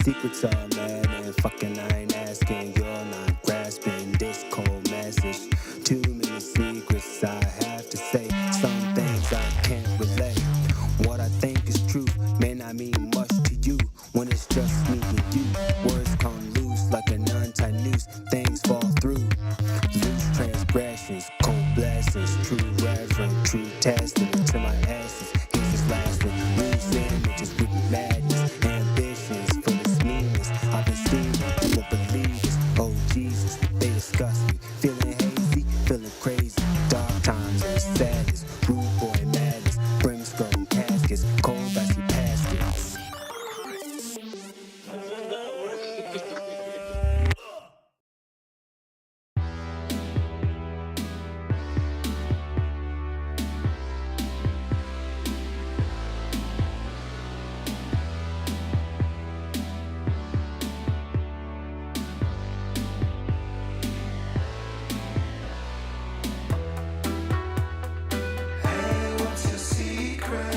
secrets are mad and fucking I ain't asking. You're not grasping this cold message. Too many secrets I have to say. Some things I can't relate. What I think is true may not mean much to you when it's just me and you. Words come loose like an untied noose. Things fall through. Loose transgressions, cold blessings. True reverend, true testament to my essence. Here's this last one. Loose images with madness. Ambitions for this meanness. I've been seeing it, you won't believe this. Oh Jesus, they disgust me. Feeling hazy, feeling crazy. Dark times and sadness. Rude boy madness. Brimstone caskets. Cold icy baskets. Hey, what's your secret?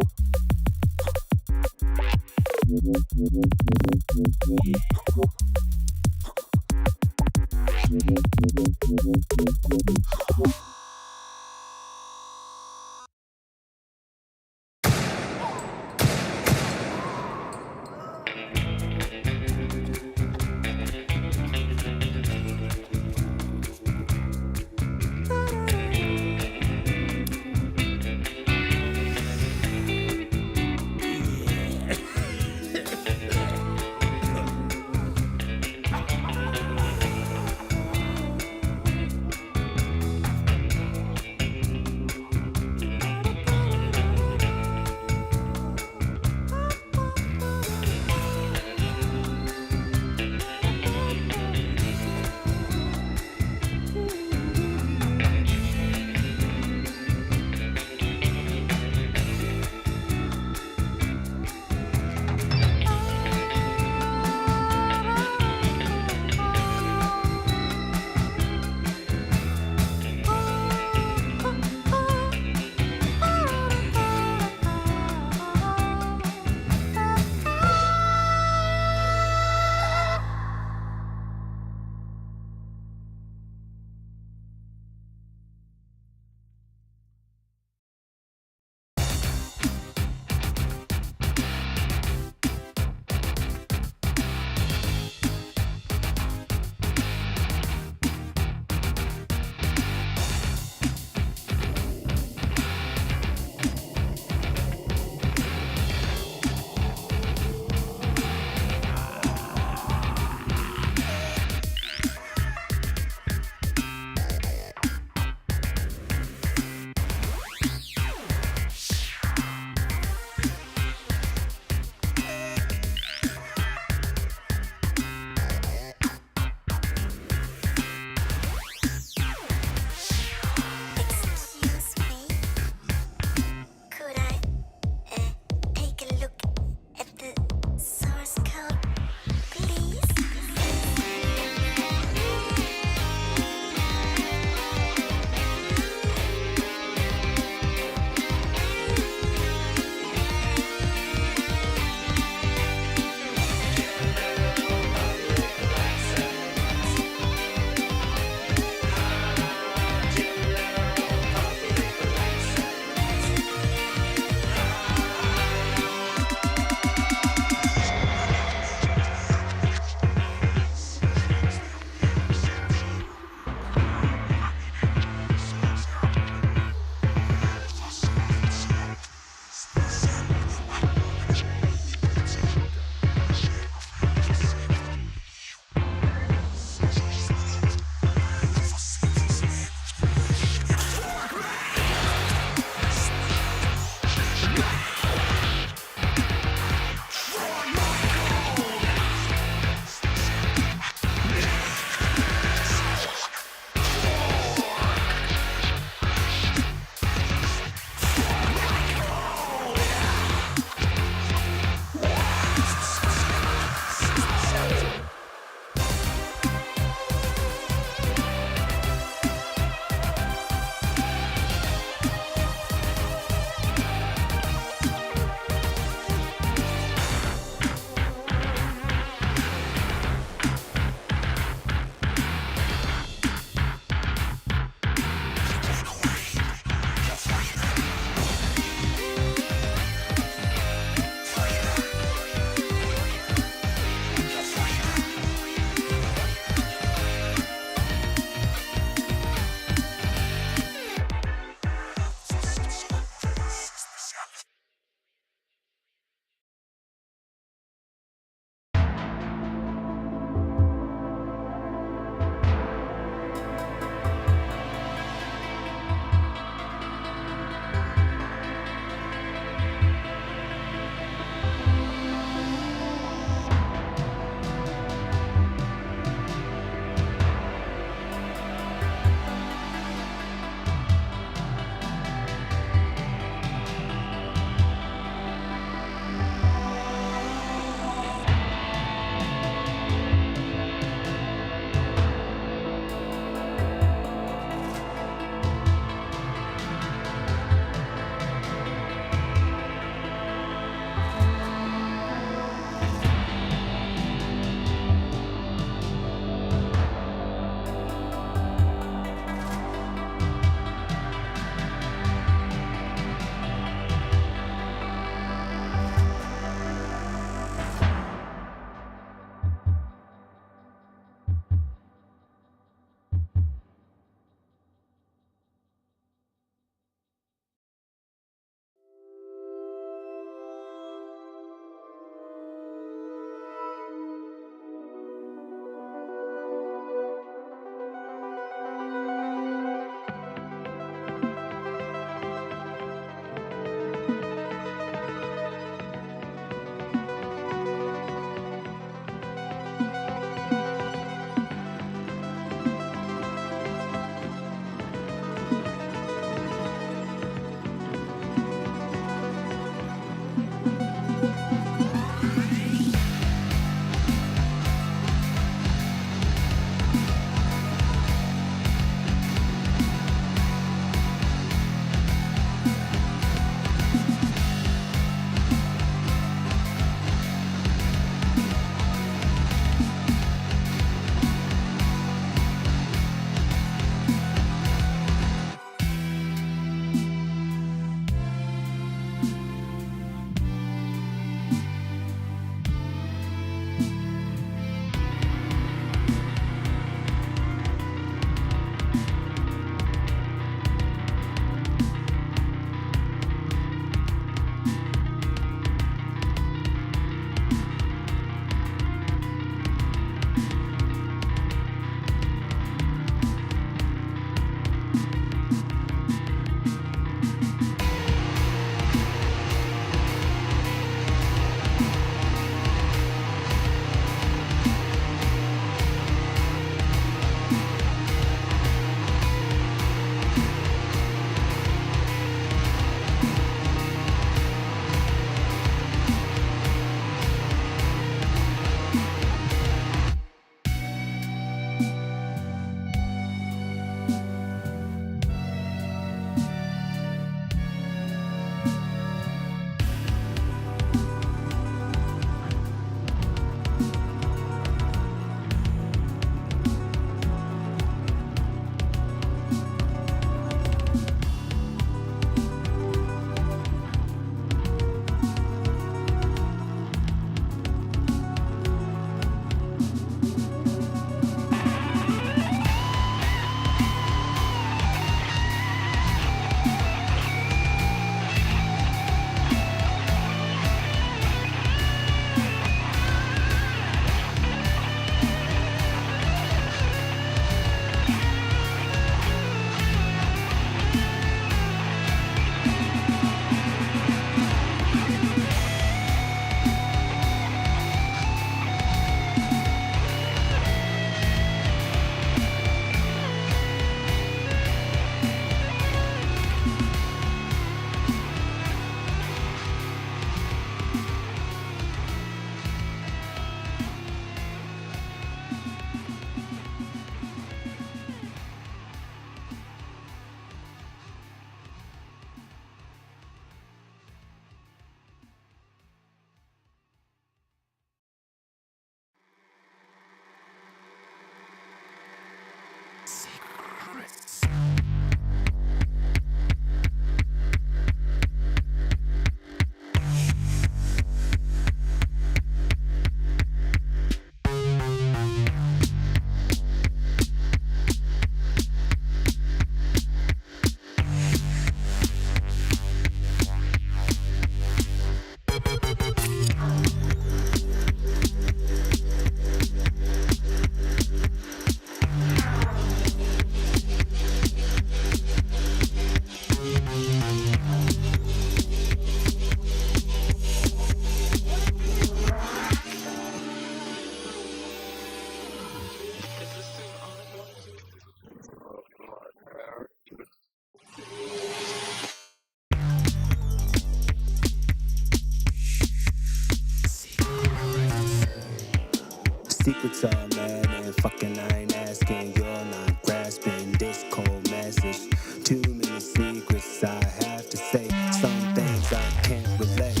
Secrets are mad and fucking I ain't asking. You're not grasping this cold message. Too many secrets I have to say. Some things I can't relate.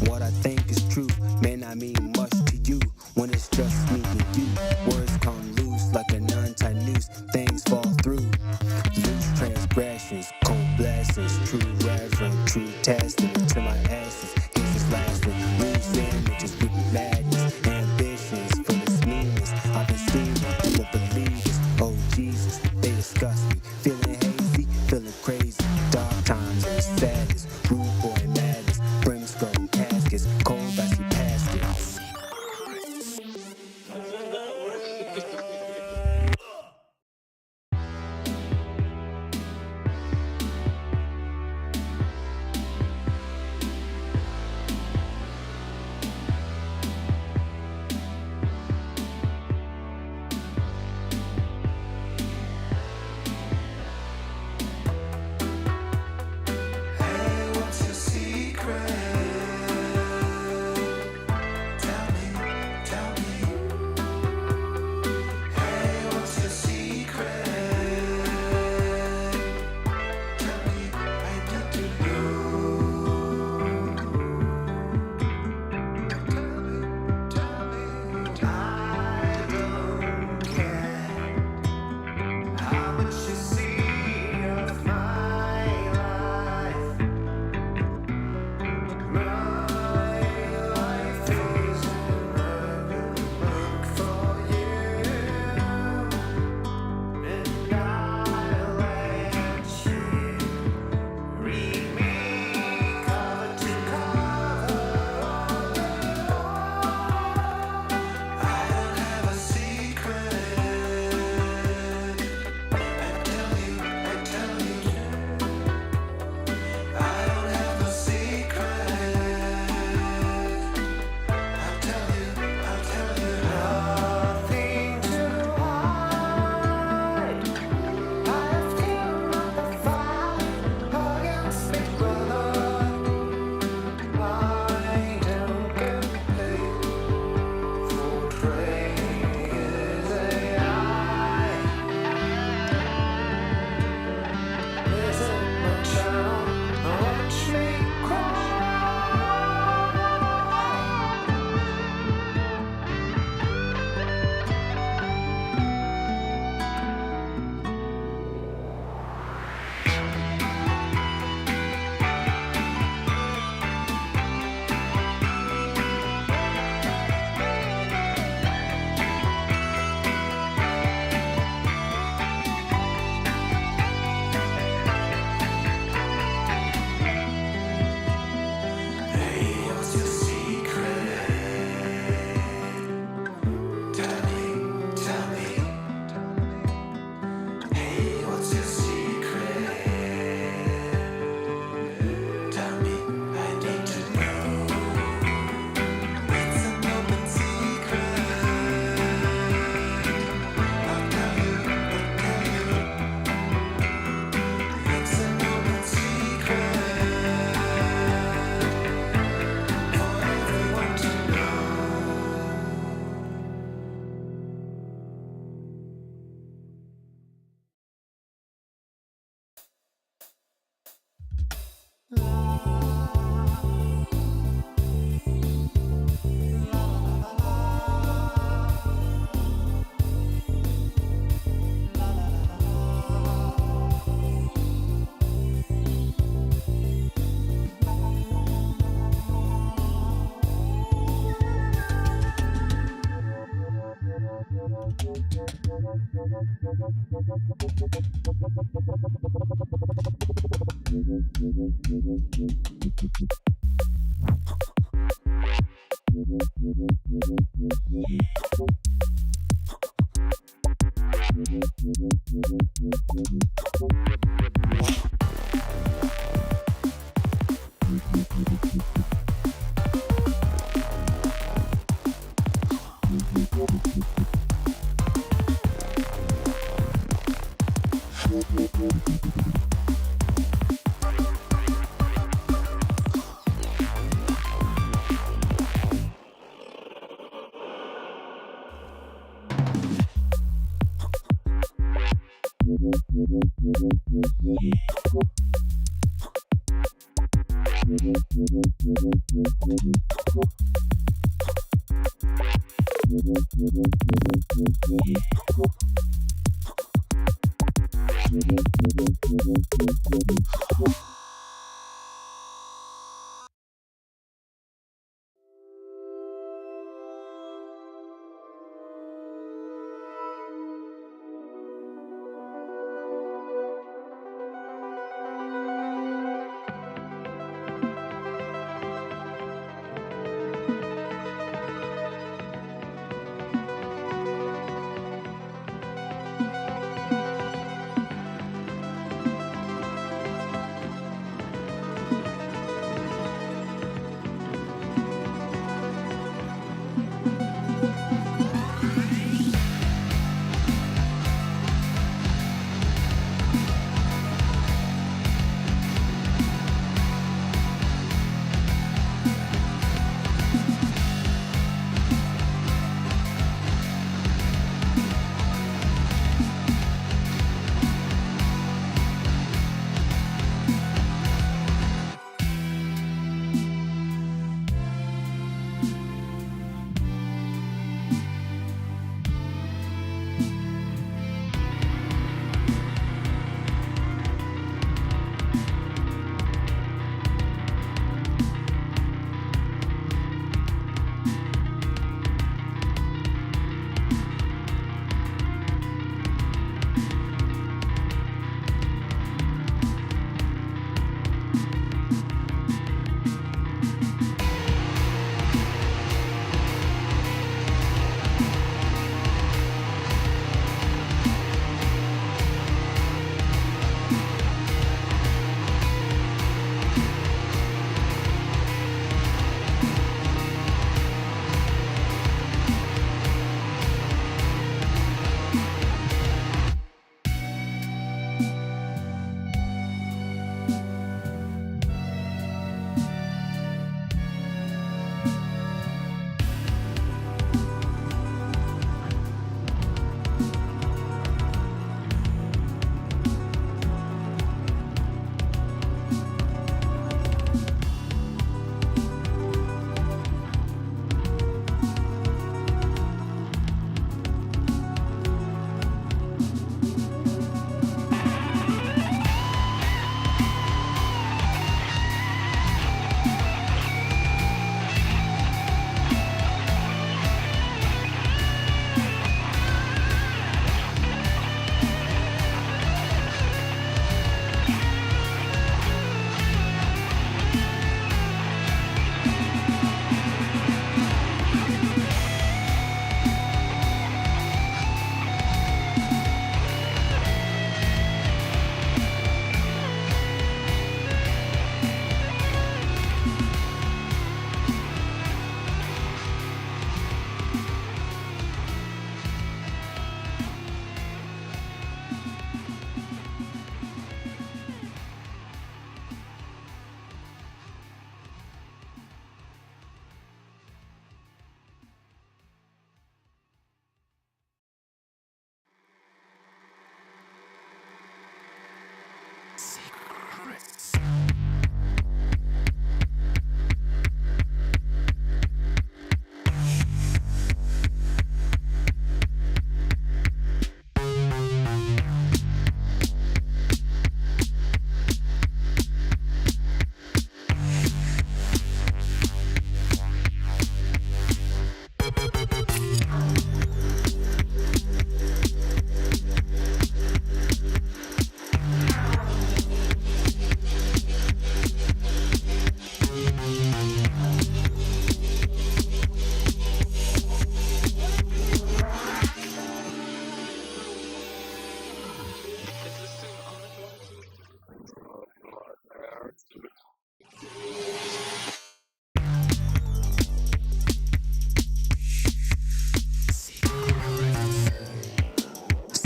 What I think is true may not mean much to you when it's just me and you. Words come loose like an untied noose. Things fall through. Loose transgressions, cold blessings. True reverend, true testament to my essence. Here's this last one. Loose images with madness. Ambitions for this meanness. I've been steaming, you won't believe this. Oh Jesus, they disgust me. Feeling hazy, feeling crazy. Dark times and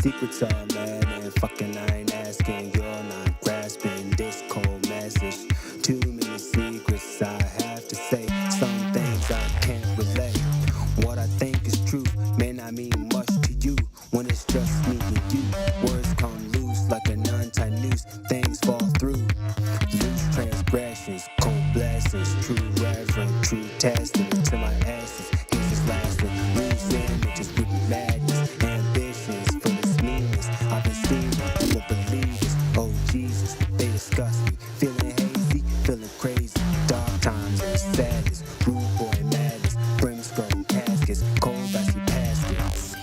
secrets are mad and fucking I ain't asking. You're not grasping this cold message. Too many secrets I have to say. Some things I can't relate. What I think is true may not mean much to you when it's just me and you. Words come loose like an untied noose. Things fall through. Loose transgressions, cold blessings, true reverend, true testament to my essence. This is lasting. Loose images with madness, ambitions for this meanness. I've been seeing it, you won't believe this. Oh Jesus, they disgust me. Feeling hazy, feeling crazy. Dark times and sadness. Rude boy madness. Brimstone caskets, cold icy baskets.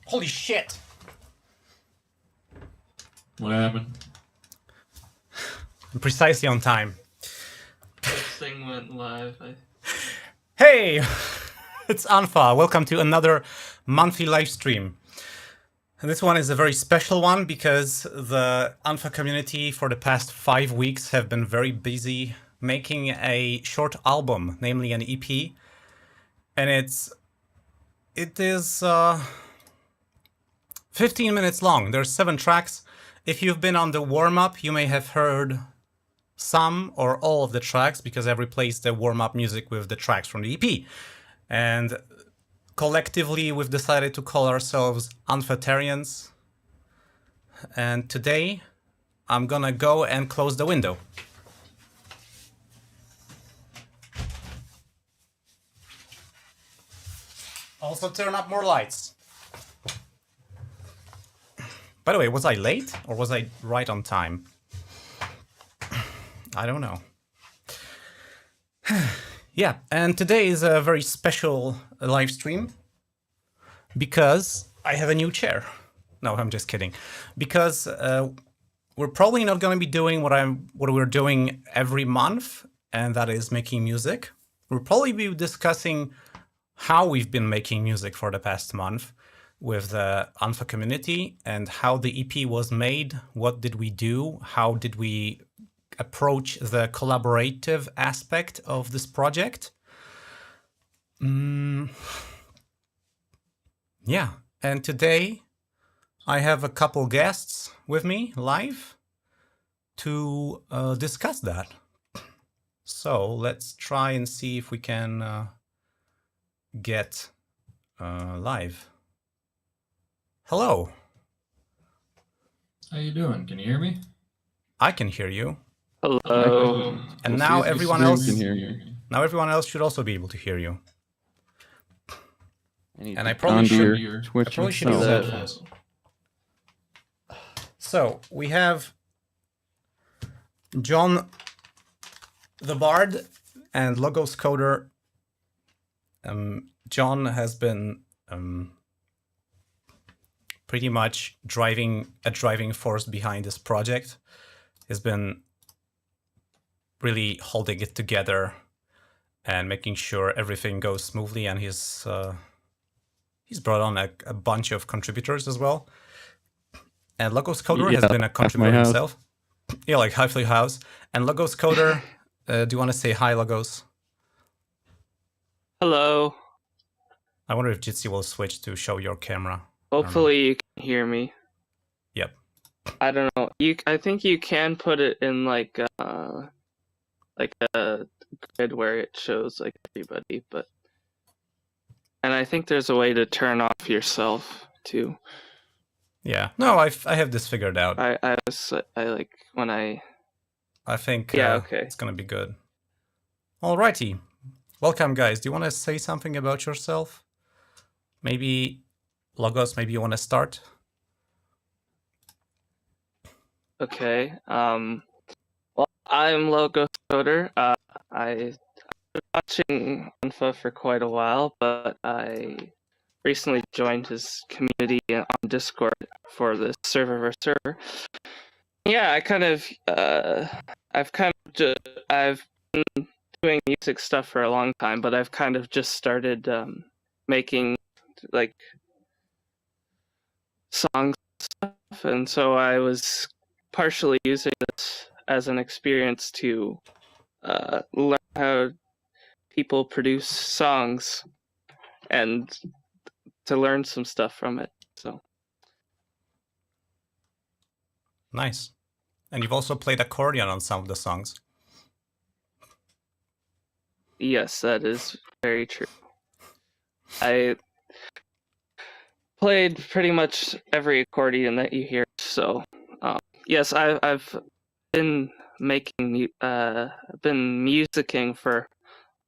Holy shit! What happened? Precisely on time. This thing went live. Hey! It's Unfa. Welcome to another monthly live stream. And this one is a very special one because the Unfa community for the past 5 weeks have been very busy making a short album, namely an EP. And it is 15 minutes long. There's 7 tracks. If you've been on the warm-up, you may have heard some or all of the tracks because I've replaced the warm-up music with the tracks from the EP. And collectively, we've decided to call ourselves unfatarians. And today, I'm gonna go and close the window. Also turn up more lights. By the way, was I late or was I right on time? I don't know. Yeah, and today is a very special live stream because I have a new chair. No, I'm just kidding. Because we're probably not going to be doing what we're doing every month, and that is making music. We'll probably be discussing how we've been making music for the past month with the Unfa community and how the EP was made, what did we do, how did we approach the collaborative aspect of this project. Yeah, and today I have a couple guests with me live to discuss that. So let's try and see if we can get live. Hello. How you doing? Can you hear me? I can hear you. Hello. And now everyone else can hear you. Now everyone else should also be able to hear you. And I Onto probably your should, Twitch use headphones. So we have JohnTheBard and LogosCoder. John has been pretty much a driving force behind this project. He's been really holding it together and making sure everything goes smoothly. And he's brought on a bunch of contributors as well. And LogosCoder has been a contributor himself. Yeah, like Halfway House. And LogosCoder, do you want to say hi, Logos? Hello. I wonder if Jitsi will switch to show your camera. Hopefully you can hear me. Yep. I don't know. I think you can put it in like a grid where it shows like everybody, and I think there's a way to turn off yourself too. Yeah. No, I have this figured out. I think okay. It's gonna be good. Alrighty. Welcome, guys. Do you want to say something about yourself? Maybe Logos, maybe you want to start? Okay. Well, I'm LogosCoder. I've been watching unfa for quite a while, but I recently joined his community on Discord for the server versus server. Yeah, I've been doing music stuff for a long time, but I've kind of just started making like songs and stuff, and so I was partially using this as an experience to learn how people produce songs and to learn some stuff from it. So nice. And you've also played accordion on some of the songs. Yes, that is very true. I played pretty much every accordion that you hear. So yes, I've been making been musicking for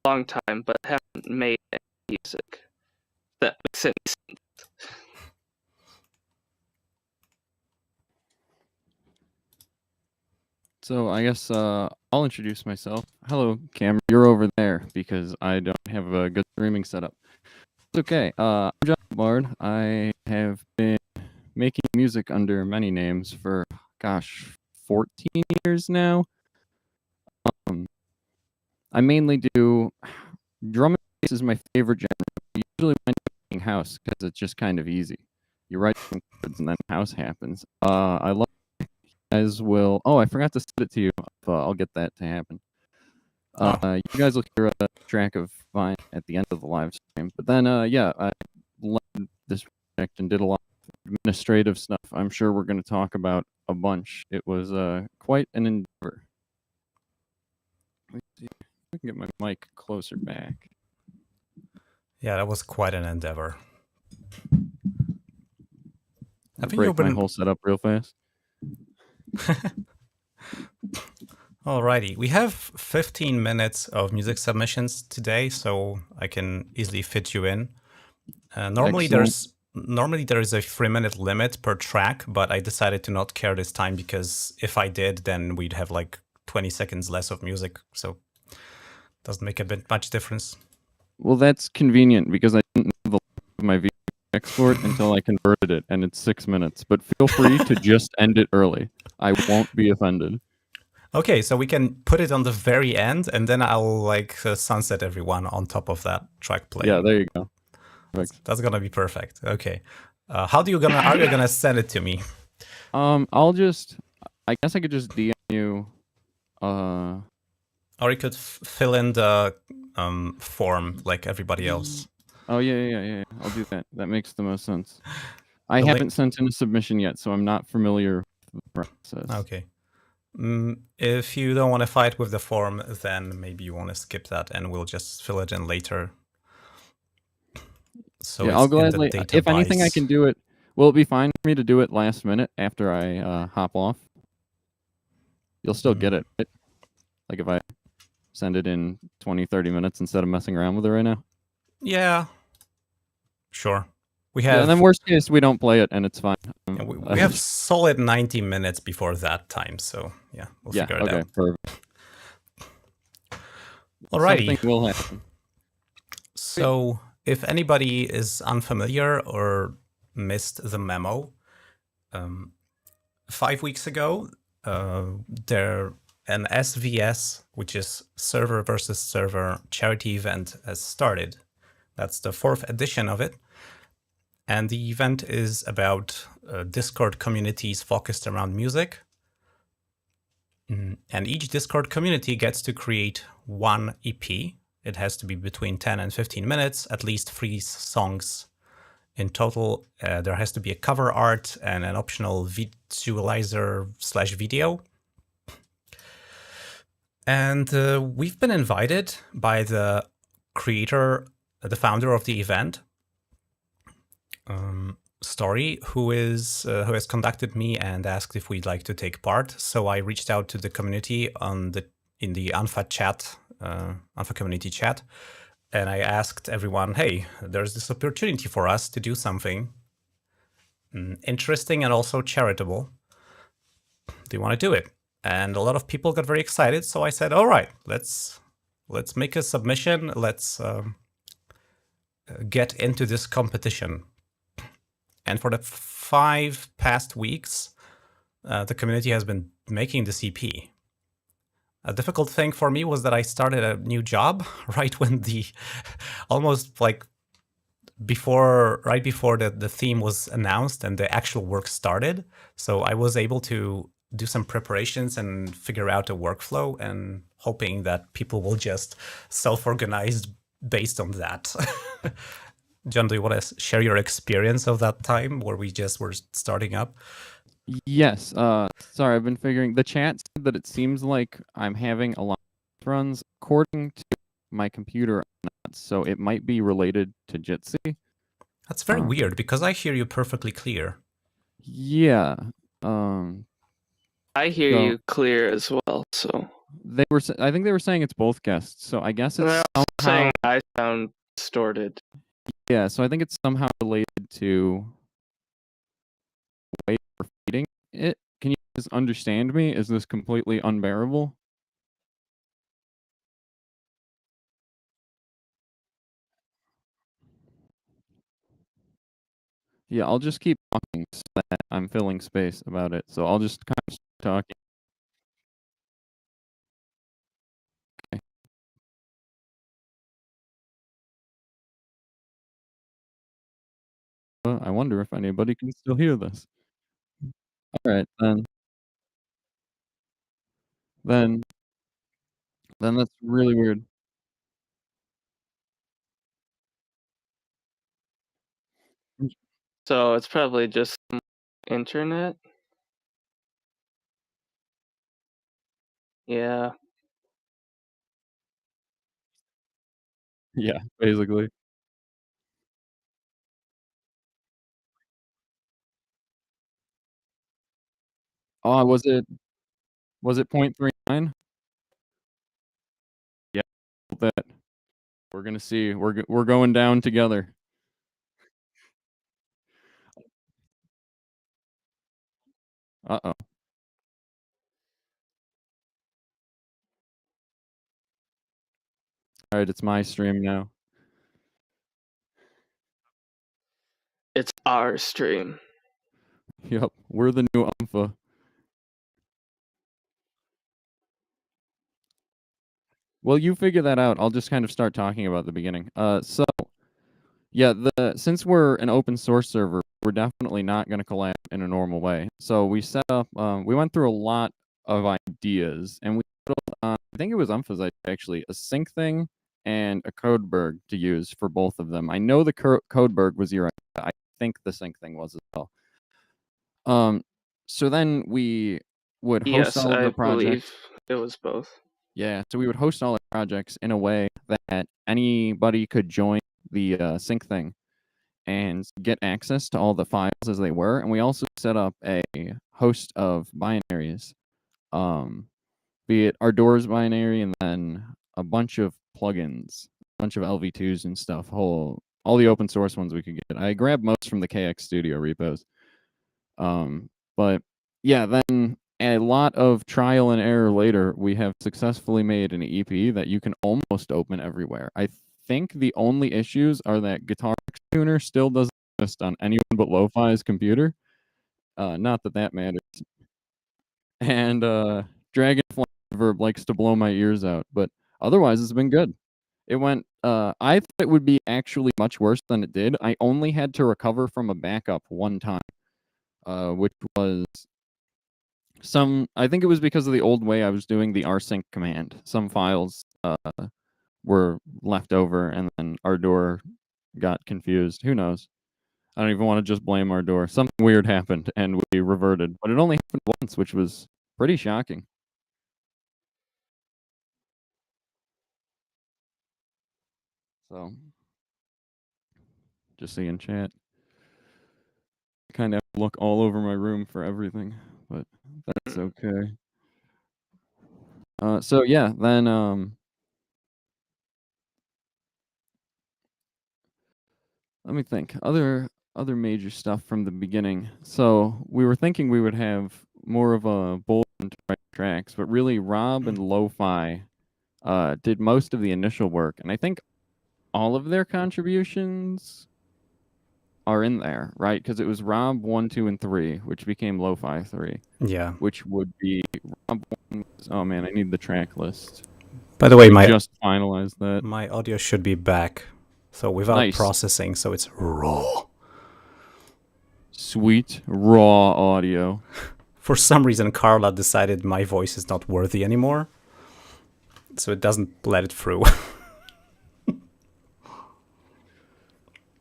a long time, but haven't made any music. That makes any sense. So I guess I'll introduce myself. Hello, Cam. You're over there because I don't have a good streaming setup. It's okay. I'm JohnTheBard. I have been making music under many names for, 14 years now. I mainly do drum and bass is my favorite genre. I usually wind up making house because it's just kind of easy. You write some chords and then house happens. I love guys will. Oh, I forgot to set it to you. I'll get that to happen. You guys will hear a track of mine at the end of the live stream. But then, yeah, I led this project and did a lot of administrative stuff. I'm sure we're going to talk about a bunch. It was quite an endeavor. Let me see if I can get my mic closer back. Yeah, that was quite an endeavor. I'll break my whole setup real fast. Alrighty, we have 15 minutes of music submissions today, so I can easily fit you in. Normally there is a 3-minute limit per track, but I decided to not care this time because if I did, then we'd have like 20 seconds less of music, so it doesn't make a bit much difference. Well, that's convenient because I didn't know the length of my video export until I converted it, and it's 6 minutes. But feel free to just end it early. I won't be offended. Okay, so we can put it on the very end, and then I'll like sunset everyone on top of that track play. Yeah, there you go. Perfect. That's gonna be perfect. Okay, are you gonna send it to me? I guess I could just DM you. Or you could fill in the form like everybody else. Oh yeah. I'll do that. That makes the most sense. I haven't sent in a submission yet, so I'm not familiar with the process. Okay. If you don't want to fight with the form, then maybe you want to skip that, and we'll just fill it in later. So yeah, I'll gladly. If anything, I can do it. Will it be fine for me to do it last minute after I hop off? You'll still get it, right? Like if I send it in 20, 30 minutes instead of messing around with it right now? Yeah. Sure. We have. Yeah, and then worst case, we don't play it, and it's fine. We have solid 90 minutes before that time, so yeah, we'll figure it out. Perfect. Alrighty. Something will happen. So, if anybody is unfamiliar or missed the memo, 5 weeks ago, there an SVS, which is server versus server charity event, has started. That's the 4th edition of it. And the event is about Discord communities focused around music. And each Discord community gets to create one EP. It has to be between 10 and 15 minutes, at least 3 songs in total. There has to be a cover art and an optional visualizer/video. And we've been invited by the creator, the founder of the event, Story, who has contacted me and asked if we'd like to take part. So I reached out to the community in the unfa chat, unfa community chat, and I asked everyone, hey, there's this opportunity for us to do something interesting and also charitable. Do you want to do it? And a lot of people got very excited. So I said, all right, let's make a submission. Let's get into this competition. And for the 5 past weeks, the community has been making this EP. A difficult thing for me was that I started a new job right when almost like right before the theme was announced and the actual work started. So I was able to do some preparations and figure out a workflow, and hoping that people will just self-organize based on that. John, do you want to share your experience of that time where we just were starting up? Yes. Sorry, I've been figuring. The chat said that it seems like I'm having a lot of runs according to my computer, so it might be related to Jitsi. That's very weird because I hear you perfectly clear. Yeah. I hear you clear as well. So I think they were saying it's both guests. So I guess it's saying I sound distorted. Yeah, so I think it's somehow related to the way we're feeding it. Can you guys understand me? Is this completely unbearable? Yeah, I'll just keep talking so that I'm filling space about it. So I'll just kind of start talking. Okay. I wonder if anybody can still hear this. All right, then that's really weird. So it's probably just internet. Yeah. Yeah, basically. Oh, was it 0.39? Yeah, that. We're gonna see. We're going down together. Uh-oh. All right, it's my stream now. It's our stream. Yep, we're the new unfa. Well, you figure that out. I'll just kind of start talking about the beginning. So yeah, since we're an open source server, we're definitely not going to collab in a normal way. So we set up, we went through a lot of ideas, and we settled on, I think it was unfa's actually, a sync thing and a Codeberg to use for both of them. I know the Codeberg was your idea. I think the sync thing was as well. So then we would host all of the projects. Believe it was both. Yeah, so we would host all the projects in a way that anybody could join the sync thing and get access to all the files as they were. And we also set up a host of binaries, be it our doors binary and then a bunch of plugins, a bunch of LV2s and stuff, all the open source ones we could get. I grabbed most from the KX Studio repos. But yeah, then a lot of trial and error later, we have successfully made an EP that you can almost open everywhere. I think the only issues are that Guitar Tuner still doesn't exist on anyone but Lo-Fi's computer. Not that matters. And Dragonfly reverb likes to blow my ears out, but otherwise it's been good. It went, I thought it would be actually much worse than it did. I only had to recover from a backup one time, which was I think it was because of the old way I was doing the rsync command. Some files were left over and then Ardor got confused. Who knows? I don't even want to just blame Ardor. Something weird happened and we reverted, but it only happened once, which was pretty shocking. So, just seeing chat. I kind of have to look all over my room for everything, but that's okay. So yeah, then let me think. Other major stuff from the beginning. So we were thinking we would have more of a bold tracks, but really Rob and Lo-Fi did most of the initial work, and I think all of their contributions are in there, right? Because it was Rob 1, 2, and 3, which became Lo-Fi 3. Yeah. Which would be Rob 1. Oh man, I need the track list. By the way, we just finalized that. My audio should be back, so without processing, so it's raw. Sweet raw audio. For some reason, Carla decided my voice is not worthy anymore, so it doesn't let it through.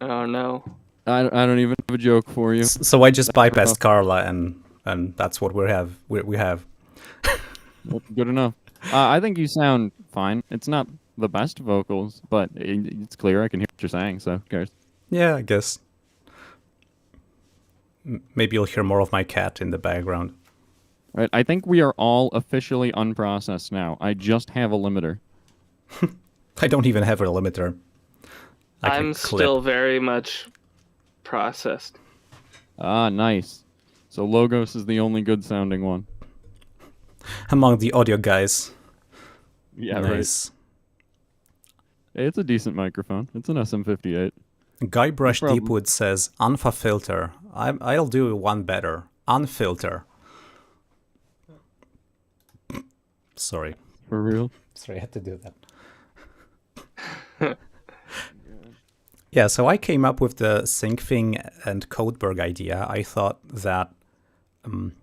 Oh no. I don't even have a joke for you. So I just bypassed Carla, and that's what we have. We have. Good enough. I think you sound fine. It's not the best vocals, but it's clear. I can hear what you're saying, so who cares? Yeah, I guess. Maybe you'll hear more of my cat in the background. Right. I think we are all officially unprocessed now. I just have a limiter. I don't even have a limiter. I'm still very much processed. Ah, nice. So Logos is the only good sounding one. Among the audio guys. Yeah, nice. Right. Hey, it's a decent microphone. It's an SM58. Guybrush Deepwood says, unfa filter. I'll do one better. Unfilter. Sorry. For real? Sorry, I had to do that. Yeah, so I came up with the SyncThing and Codeberg idea. I thought that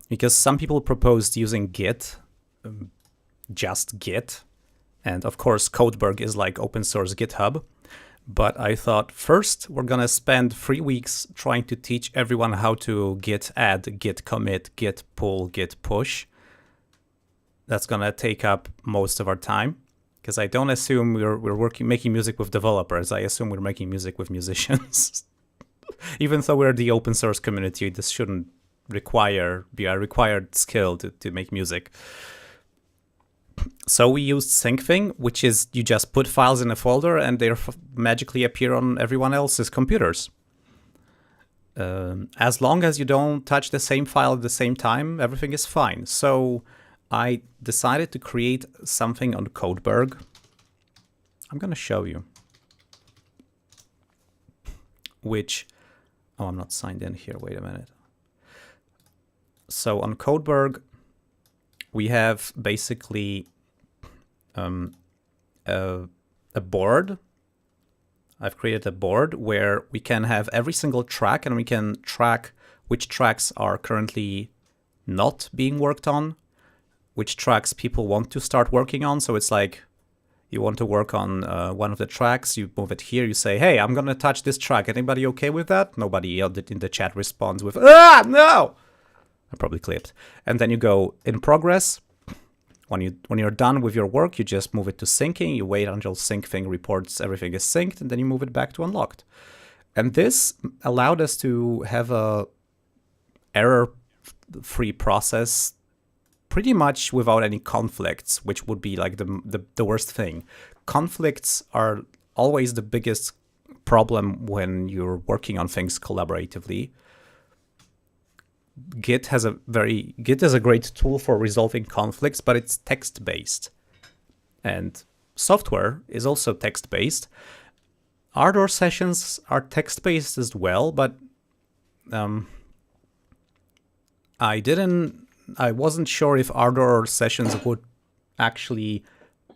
because some people proposed using Git, just Git, and of course Codeberg is like open source GitHub, but I thought first we're gonna spend 3 weeks trying to teach everyone how to git add, git commit, git pull, git push. That's gonna take up most of our time. Because I don't assume we're making music with developers. I assume we're making music with musicians. Even though we're the open source community, this shouldn't be a required skill to make music. So we used SyncThing, which is you just put files in a folder and they magically appear on everyone else's computers. As long as you don't touch the same file at the same time, everything is fine. So I decided to create something on Codeberg. I'm going to show you. Oh, I'm not signed in here. Wait a minute. So on Codeberg, we have basically a board. I've created a board where we can have every single track and we can track which tracks are currently not being worked on, which tracks people want to start working on. So it's like you want to work on one of the tracks, you move it here, you say, hey, I'm going to touch this track. Anybody okay with that? Nobody in the chat responds with, ah, no! I probably clipped. And then you go in progress. When you're done with your work, you just move it to syncing. You wait until SyncThing reports everything is synced, and then you move it back to unlocked. And this allowed us to have a error-free process pretty much without any conflicts, which would be like the worst thing. Conflicts are always the biggest problem when you're working on things collaboratively. Git is a great tool for resolving conflicts, but it's text-based. And software is also text-based. Ardor sessions are text-based as well, but I wasn't sure if Ardor sessions would actually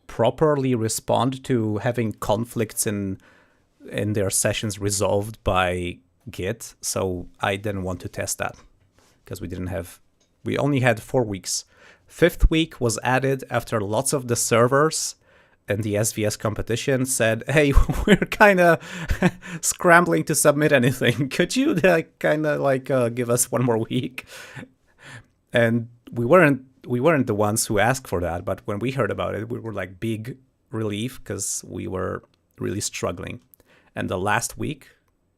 properly respond to having conflicts in their sessions resolved by Git. So I didn't want to test that because we only had 4 weeks. 5th week was added after lots of the servers and the SVS competition said, hey, we're kind of scrambling to submit anything. Could you give us 1 more week? And we weren't the ones who asked for that, but when we heard about it, we were like big relief because we were really struggling. And the last week,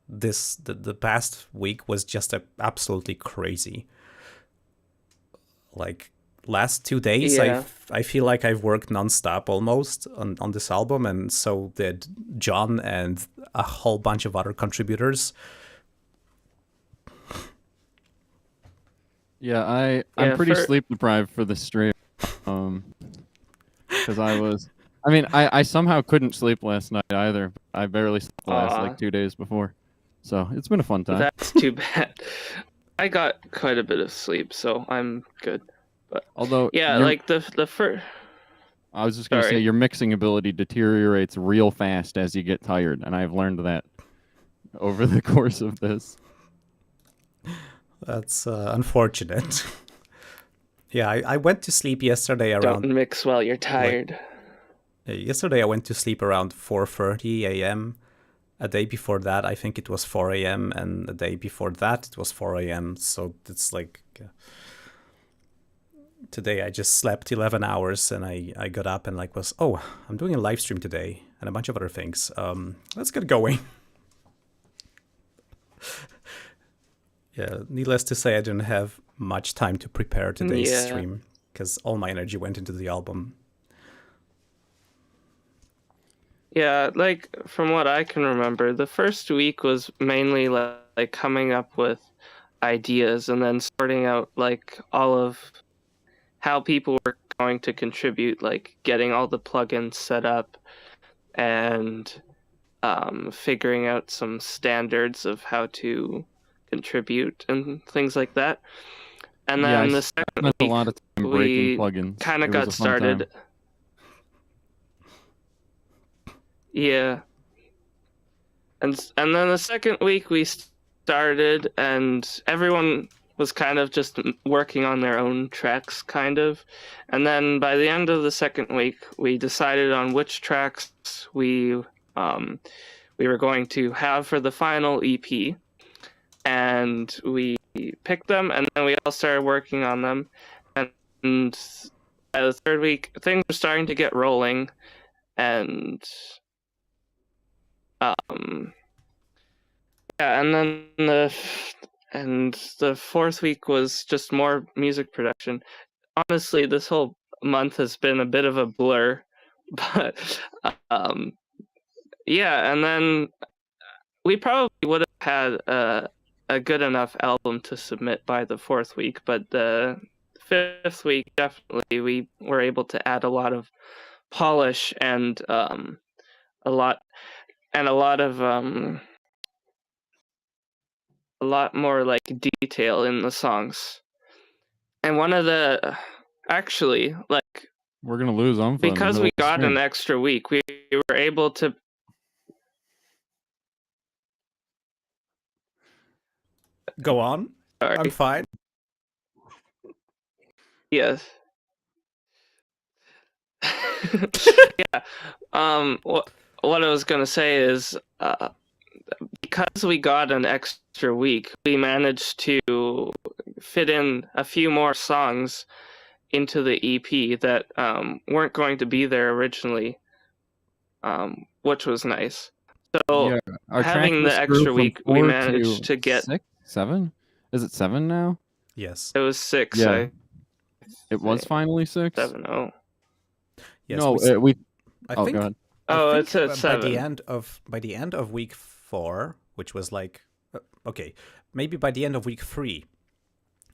the past week was just absolutely crazy. Like last 2 days, Yeah. I feel like I've worked nonstop almost on this album, and so did John and a whole bunch of other contributors. Yeah, I'm Yeah, pretty for- sleep deprived for the stream. Because I somehow couldn't sleep last night either. I barely slept the last Aw. like 2 days before. So it's been a fun time. That's too bad. I got quite a bit of sleep, so I'm good. Although, Yeah, like the first. I was just going to say Sorry. your mixing ability deteriorates real fast as you get tired, and I've learned that over the course of this. That's unfortunate. Yeah, I went to sleep yesterday around... Don't mix while you're tired. Yesterday I went to sleep around 4:30 a.m. A day before that, I think it was 4 a.m. And the day before that, it was 4 a.m. So it's like... today I just slept 11 hours and I got up and I'm doing a live stream today and a bunch of other things. Let's get going. Yeah, needless to say, I didn't have much time to prepare today's stream because all my energy went into the album. Yeah, like from what I can remember, the first week was mainly like coming up with ideas and then sorting out like all of how people were going to contribute, like getting all the plugins set up and figuring out some standards of how to contribute and things like that. And then the second spent a lot of time breaking we plugins. kind of It was got a fun time. started. Yeah. And then the second week we started and everyone was kind of just working on their own tracks, kind of. And then by the end of the second week, we decided on which tracks we were going to have for the final EP. And we picked them, and then we all started working on them. And by the third week, things were starting to get rolling. And and then the fourth week was just more music production. Honestly, this whole month has been a bit of a blur, but yeah. And then we probably would have had a good enough album to submit by the fourth week, but the fifth week definitely we were able to add a lot of polish and a lot more like detail in the songs. And one of the actually like We're gonna lose Unfa because we got an extra week, we were able to Go on. Sorry. I'm fine. Yes. Yeah. What I was gonna say is, because we got an extra week, we managed to fit in a few more songs into the EP that weren't going to be there originally, which was nice. So Yeah, our having the track list grew extra from week, we 4 managed to get 6, 7. Is it 7 now? Yes. it was 6. Yeah. It was finally 6. 7. Oh. Yes. No, we I I think. think. Go ahead. Oh, I it's think at by 7. the end of week 4, which was like, okay, maybe by the end of week 3,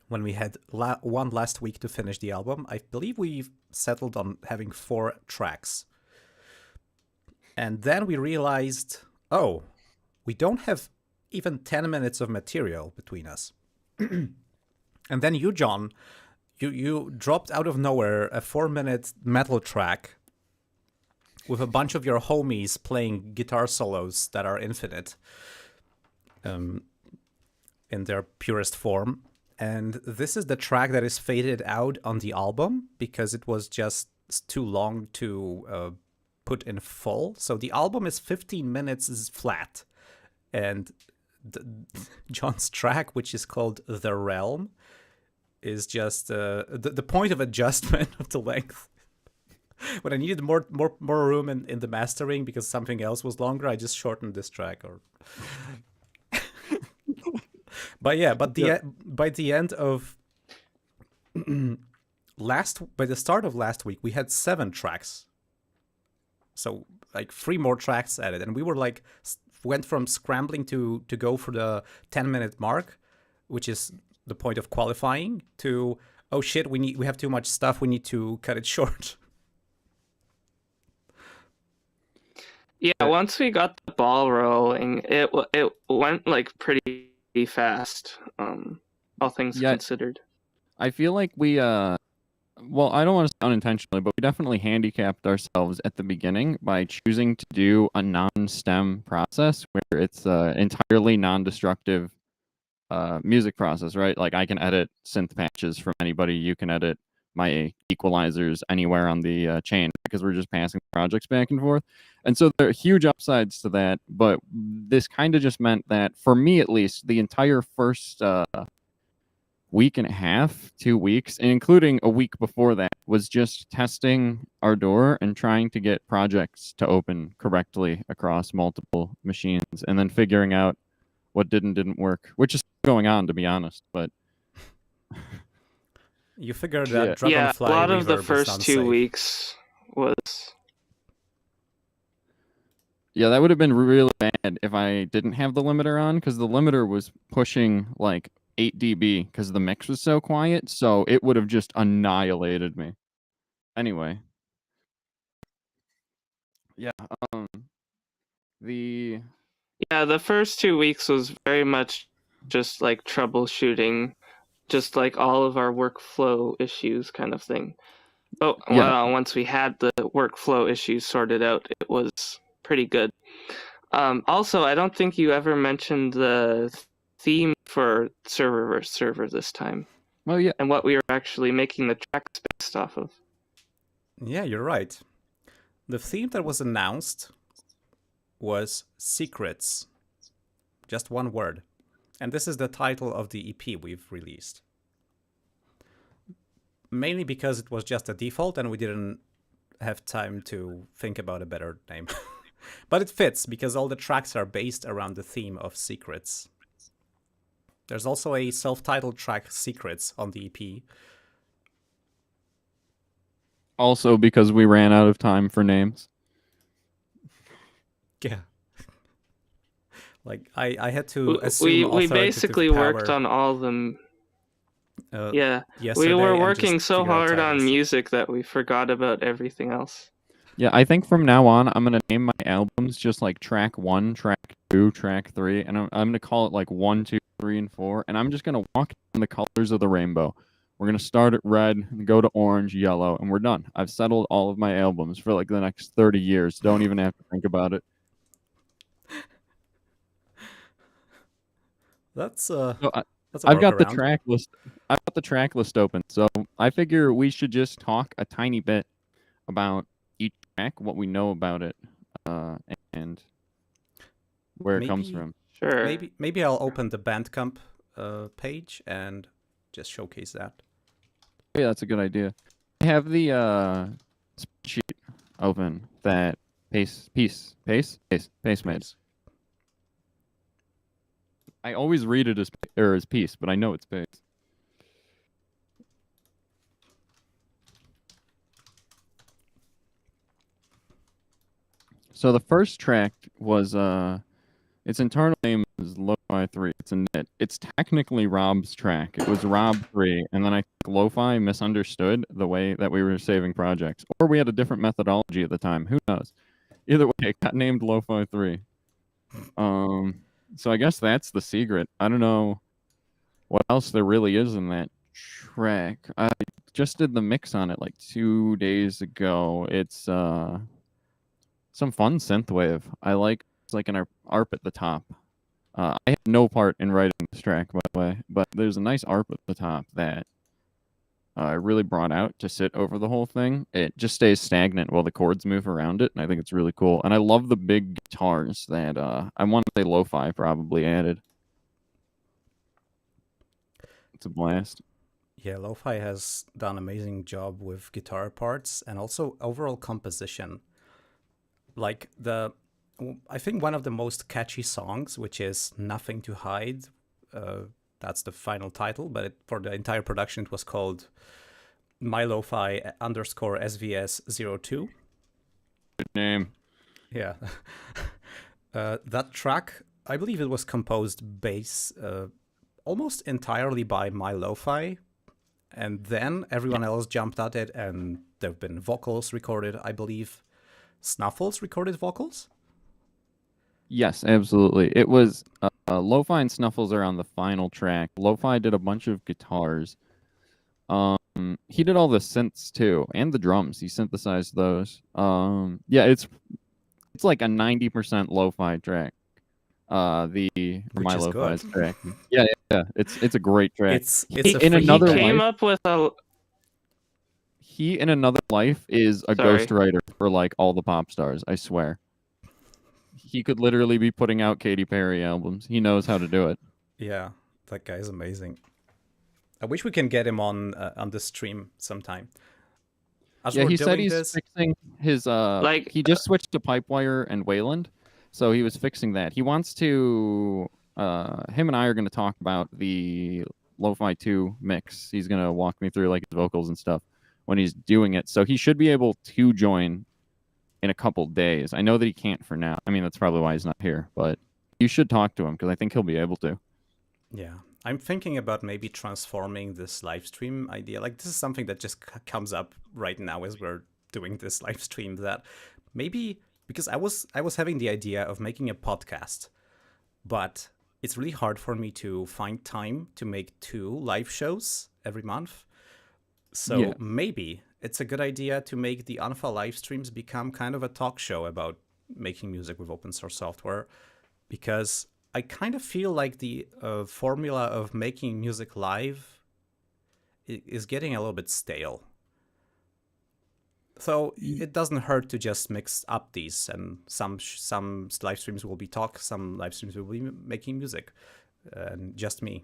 when we had one last week to finish the album, I believe we settled on having 4 tracks. And then we realized, oh, we don't have even 10 minutes of material between us. And then you, John, you dropped out of nowhere a 4-minute metal track with a bunch of your homies playing guitar solos that are infinite, in their purest form. And this is the track that is faded out on the album because it was just too long to put in full. So the album is 15 minutes is flat. And John's track, which is called The Realm, is just the point of adjustment of the length. When I needed more room in the mastering because something else was longer, I just shortened this track. Or, by the end of by the start of last week, we had 7 tracks. So like 3 more tracks added, and we were like went from scrambling to go for the 10-minute mark, which is the point of qualifying, to oh shit, we have too much stuff, we need to cut it short. Yeah, once we got the ball rolling, it went like pretty fast. All things considered. I feel like we well, I don't want to say unintentionally, but we definitely handicapped ourselves at the beginning by choosing to do a non-stem process where it's entirely non-destructive music process, right? Like I can edit synth patches from anybody. You can edit my equalizers anywhere on the chain because we're just passing projects back and forth. And so there are huge upsides to that. But this kind of just meant that, for me at least, the entire first week and a half, 2 weeks, and including a week before that, was just testing our door and trying to get projects to open correctly across multiple machines, and then figuring out what didn't work, which is going on, to be honest. But you figured that Dragonfly a lot of the reverb first is 2 unsafe. weeks was... Yeah, that would have been really bad if I didn't have the limiter on, because the limiter was pushing like 8 dB because the mix was so quiet, so it would have just annihilated me. Anyway. Yeah, the first 2 weeks was very much just like troubleshooting, just like all of our workflow issues kind of thing. Oh, well, once we had the workflow issues sorted out, it was pretty good. Also, I don't think you ever mentioned the theme for server versus server this time. Well, yeah. And what we were actually making the tracks based off of. Yeah, you're right. The theme that was announced was Secrets. Just one word. And this is the title of the EP we've released. Mainly because it was just a default and we didn't have time to think about a better name. But it fits because all the tracks are based around the theme of Secrets. There's also a self-titled track, Secrets, on the EP. Also because we ran out of time for names. Yeah. Like, I had to assume we basically worked on all of them. We were working so hard on music that we forgot about everything else. Yeah, I think from now on, I'm going to name my albums just like track 1, track 2, track 3, and I'm going to call it like 1, 2, 3, and 4, and I'm just going to walk in the colors of the rainbow. We're going to start at red, and go to orange, yellow, and we're done. I've settled all of my albums for like the next 30 years. Don't even have to think about it. That's I've got the track list. I've got the track list open, so I figure we should just talk a tiny bit about each track, what we know about it, and where it comes from. Sure. Maybe I'll open the Bandcamp page and just showcase that. Yeah, that's a good idea. I have the spreadsheet open that Pace made. I always read it as Peace, but I know it's Pace. So the first track was its internal name is Lo-Fi 3. It's a knit. It's technically Rob's track. It was Rob 3, and then I think Lo-Fi misunderstood the way that we were saving projects, or we had a different methodology at the time. Who knows? Either way, it got named Lo-Fi 3. So I guess that's the secret. I don't know what else there really is in that track. I just did the mix on it like 2 days ago. It's some fun synthwave. I like it's like an ARP at the top. I had no part in writing this track, by the way, but there's a nice ARP at the top that I really brought out to sit over the whole thing. It just stays stagnant while the chords move around it, and I think it's really cool. And I love the big guitars that I want to say lo-fi probably added. It's a blast. Yeah, Lo-Fi has done an amazing job with guitar parts and also overall composition. Like I think one of the most catchy songs, which is Nothing to Hide, that's the final title, but for the entire production it was called My Lo-Fi _SVS02. Good name. Yeah. That track, I believe it was composed almost entirely by My Lo-Fi, and then everyone else jumped at it, and there have been vocals recorded, I believe. Snuffles recorded vocals? Yes, absolutely. It was Lo-Fi and Snuffles are on the final track. Lo-Fi did a bunch of guitars. He did all the synths too, and the drums. He synthesized those. Yeah, it's like a 90% Lo-Fi track. The My Lo-Fi's track. Yeah. It's a great track. It's in another He came life, up with a. he in another life is a Sorry. ghostwriter for like all the pop stars. I swear. He could literally be putting out Katy Perry albums. He knows how to do it. Yeah, that guy is amazing. I wish we can get him on the stream sometime. As Yeah, we're he said doing he's this, fixing his he just switched to Pipewire and Wayland, so he was fixing that. He wants to him and I are going to talk about the Lo-Fi 2 mix. He's going to walk me through like his vocals and stuff when he's doing it. So he should be able to join in a couple days. I know that he can't for now. I mean, that's probably why he's not here, but you should talk to him because I think he'll be able to. yeah, I'm thinking about maybe transforming this live stream idea. Like, this is something that just comes up right now as we're doing this live stream, that maybe, because I was having the idea of making a podcast, but it's really hard for me to find time to make 2 live shows every month. So Yeah. maybe it's a good idea to make the unfa live streams become kind of a talk show about making music with open source software, because I kind of feel like the formula of making music live is getting a little bit stale. So it doesn't hurt to just mix up these, and some live streams will be talk, some live streams will be making music, and just me.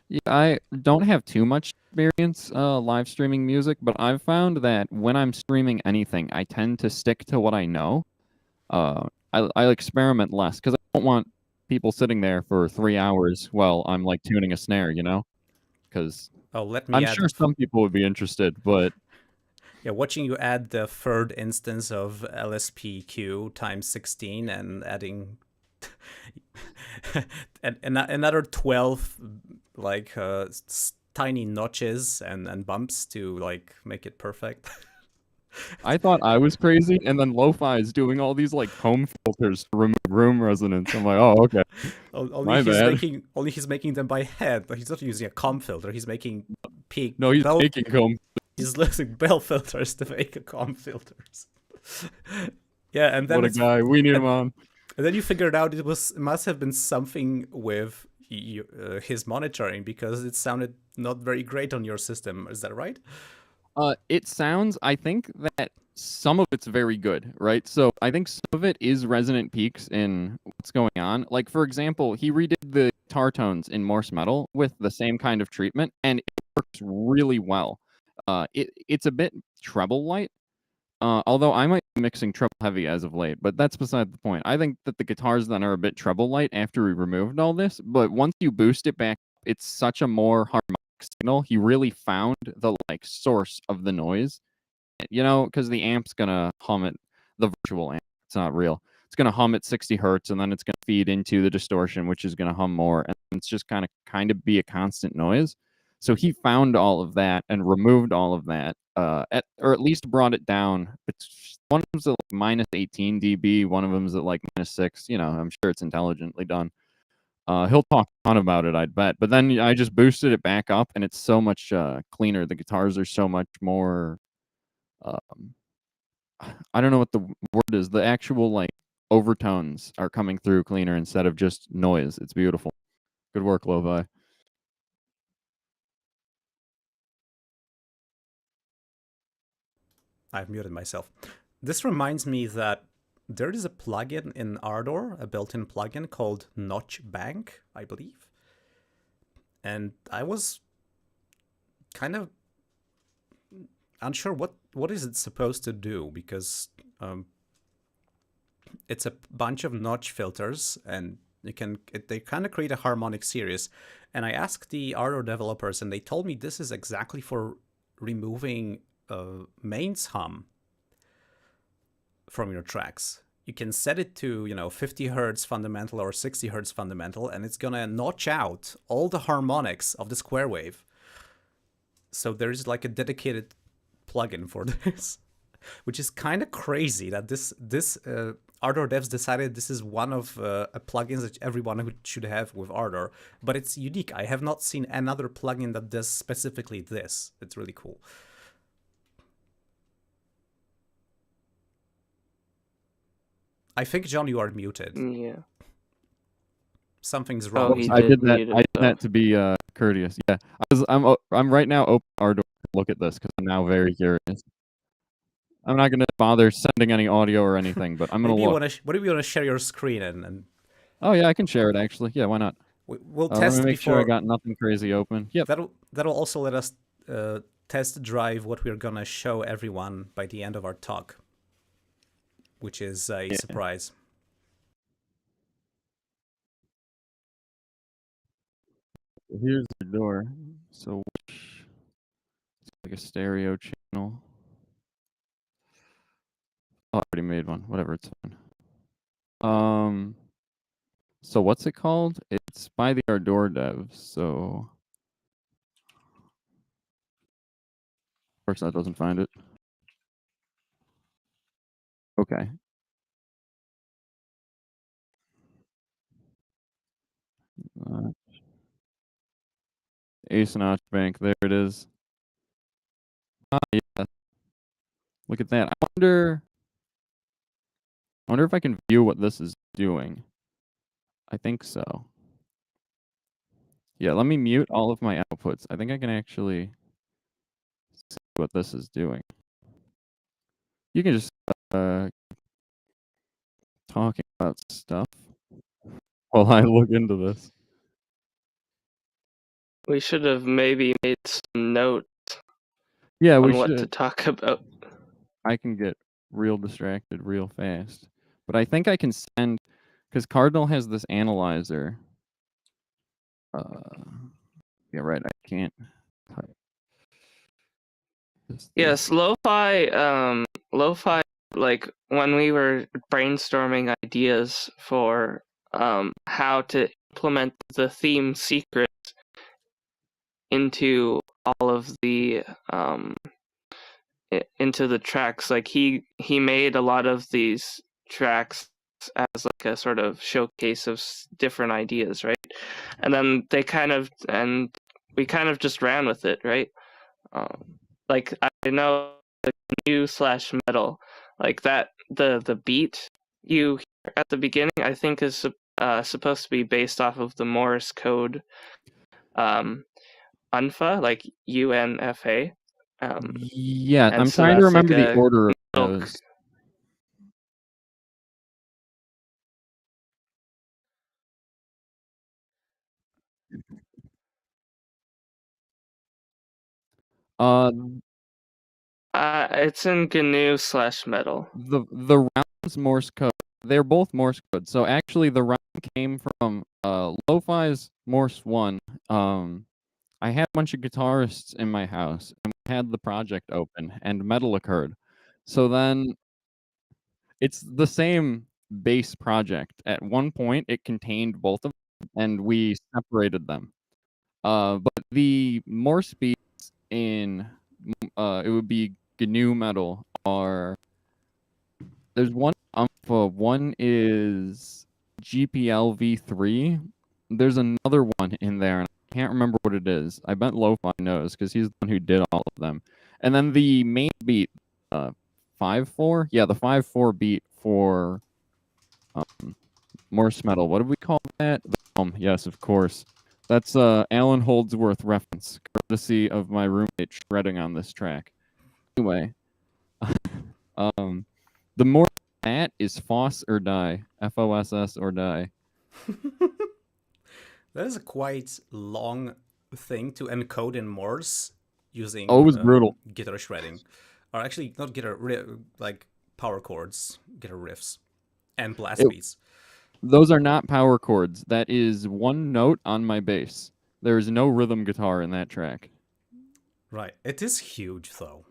Yeah, I don't have too much experience live streaming music, but I've found that when I'm streaming anything, I tend to stick to what I know. I experiment less because I don't want people sitting there for 3 hours while I'm like tuning a snare, you know? Because I'm sure some people would be interested, but yeah, watching you add the third instance of LSPQ times 16 and adding another 12 like tiny notches and bumps to like make it perfect. I thought I was crazy, and then Lo-Fi is doing all these like home filters to remove room resonance. I'm like, oh, okay. Only he's making them by hand. He's not using a comb filter. He's making peak. No, he's making comb. He's using bell filters to make a comb filters. Yeah, and then What a guy. We need him on. And then you figured out it must have been something with his monitoring, because it sounded not very great on your system. Is that right? It sounds, I think that some of it's very good, right? So I think some of it is resonant peaks in what's going on. Like, for example, he redid the guitar tones in Morse Metal with the same kind of treatment, and it works really well. It's a bit treble light, although I might be mixing treble heavy as of late, but that's beside the point. I think that the guitars then are a bit treble light after we removed all this, but once you boost it back, it's such a more harmonic signal. He really found the like source of the noise, you know, because the amp's gonna hum at the virtual amp. It's not real. It's gonna hum at 60 hertz, and then it's gonna feed into the distortion, which is gonna hum more, and it's just kind of be a constant noise. So he found all of that and removed all of that, or at least brought it down. One of them's at like -18 dB, one of them's at like -6. You know, I'm sure it's intelligently done. He'll talk a ton about it, I'd bet. But then I just boosted it back up, and it's so much cleaner. The guitars are so much more. I don't know what the word is. The actual like overtones are coming through cleaner instead of just noise. It's beautiful. Good work, Lovi. I've muted myself. This reminds me that there is a plugin in Ardor, a built-in plugin called Notch Bank, I believe. And I was kind of unsure what is it supposed to do, because it's a bunch of notch filters, and they kind of create a harmonic series. And I asked the Ardor developers, and they told me this is exactly for removing mains hum from your tracks. You can set it to 50 hertz fundamental or 60 hertz fundamental, and it's gonna notch out all the harmonics of the square wave. So there's like a dedicated plugin for this, which is kind of crazy that this Ardor devs decided this is one of plugins that everyone should have with Ardor, but it's unique. I have not seen another plugin that does specifically this. It's really cool. I think, John, you are muted. Yeah. Something's wrong. Oh, he I did that. mute I did himself. that to be courteous. Yeah, I'm right now open Ardor to look at this because I'm now very curious. I'm not gonna bother sending any audio or anything, but I'm gonna Maybe look. what do you want to share your screen and? Oh yeah, I can share it actually. Yeah, why not? We'll Let test me make before. sure I got nothing crazy open. Yep. That'll also let us test drive what we're gonna show everyone by the end of our talk, which is a surprise. Here's the door. So it's like a stereo channel. Oh, I already made one. Whatever, it's fine. So what's it called? It's by the Ardor devs. So of course that doesn't find it. Okay. Ace Notch Bank. There it is. Ah, yeah. Look at that. I wonder if I can view what this is doing. I think so. Yeah, let me mute all of my outputs. I think I can actually see what this is doing. You can just talking about stuff while I look into this. We should have maybe made some notes Yeah, on we what should. to talk about. I can get real distracted real fast. But I think I can send, because Cardinal has this analyzer. Yeah, right, I can't type. Yes, lo-fi, like when we were brainstorming ideas for how to implement the theme secret into all of the into the tracks, like he made a lot of these tracks as like a sort of showcase of different ideas, right? And then we kind of just ran with it, right? Like I know the new/metal, like that the beat you hear at the beginning, I think is supposed to be based off of the Morse code, unfa, like UNFA. Yeah, I'm so trying to that's like remember the a order of middle those. It's in GNU/metal. The rounds Morse code. They're both Morse code. So actually, the round came from Lo-Fi's Morse 1. I had a bunch of guitarists in my house, and we had the project open, and metal occurred. So then, it's the same base project. At one point, it contained both of them, and we separated them. But the Morse beats in it would be GNU metal are there's one unfa, one is GPL v3, there's another one in there, and I can't remember what it is. I bet Lo-Fi knows because he's the one who did all of them. And then the main beat, 5/4, yeah, the 5/4 beat for Morse Metal. What do we call that? Yes, of course. That's Alan Holdsworth reference, courtesy of my roommate shredding on this track. Anyway, the more that is FOSS or die, FOSS or die. That is a quite long thing to encode in Morse using Oh, it was brutal. guitar shredding, or actually not guitar, like power chords, guitar riffs, and blast beats. Those are not power chords. That is one note on my bass. There is no rhythm guitar in that track. Right. It is huge, though.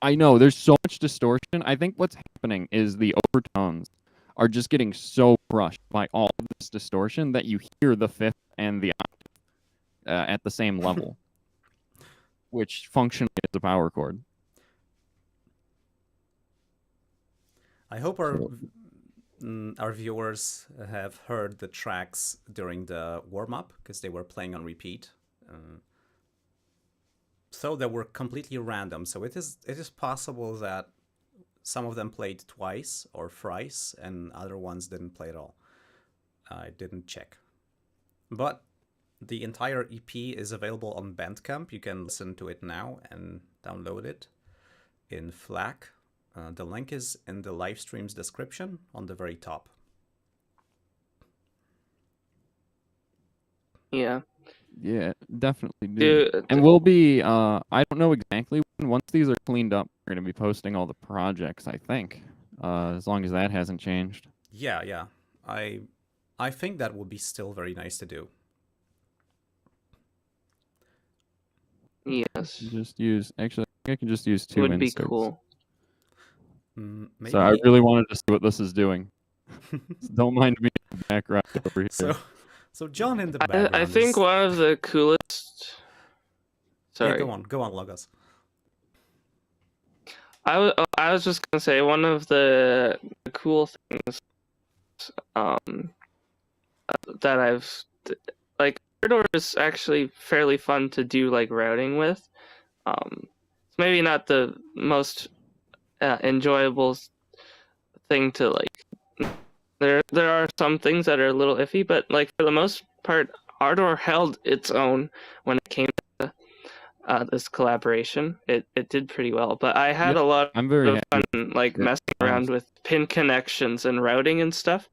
I know, there's so much distortion. I think what's happening is the overtones are just getting so crushed by all of this distortion that you hear the fifth and the octave at the same level, which functionally is a power chord. I hope our viewers have heard the tracks during the warm-up, because they were playing on repeat. So they were completely random. So it is possible that some of them played twice or thrice, and other ones didn't play at all. I didn't check. But the entire EP is available on Bandcamp. You can listen to it now and download it in FLAC. The link is in the live stream's description on the very top. Yeah. Yeah, definitely do. And we'll be, I don't know exactly when. Once these are cleaned up, we're going to be posting all the projects, I think, as long as that hasn't changed. Yeah. I think that would be still very nice to do. Yes. Just use, actually, I think I can just use two Would be inserts. cool. Maybe... So I really wanted to see what this is doing. Don't mind me in the background over here. So John in the background. I think one of the coolest. Sorry. Yeah, go on, Logos. I was just gonna say one of the cool things that I've like AORUS is actually fairly fun to do like routing with. It's maybe not the most enjoyable thing to like. There are some things that are a little iffy, but like for the most part, AORUS held its own when it came to this collaboration. It did pretty well, but I had a lot of fun like messing around with pin connections and routing and stuff.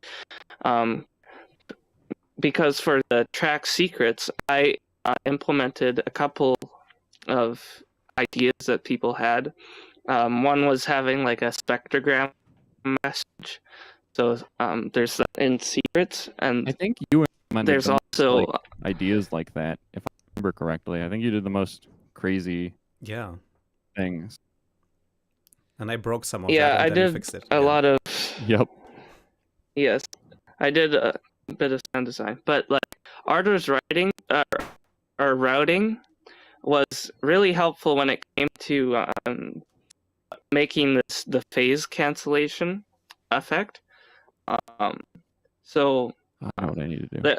Because for the track secrets, I implemented a couple of ideas that people had. One was having like a spectrogram message. So there's that in secrets, and I think you implemented there's also like, ideas like that, if I remember correctly. I think you did the most crazy things. And I broke some of that, and then you fixed it. A lot of... Yep. Yes, I did a bit of sound design, but like AORUS writing or routing was really helpful when it came to making the phase cancellation effect. So I know what I need to do.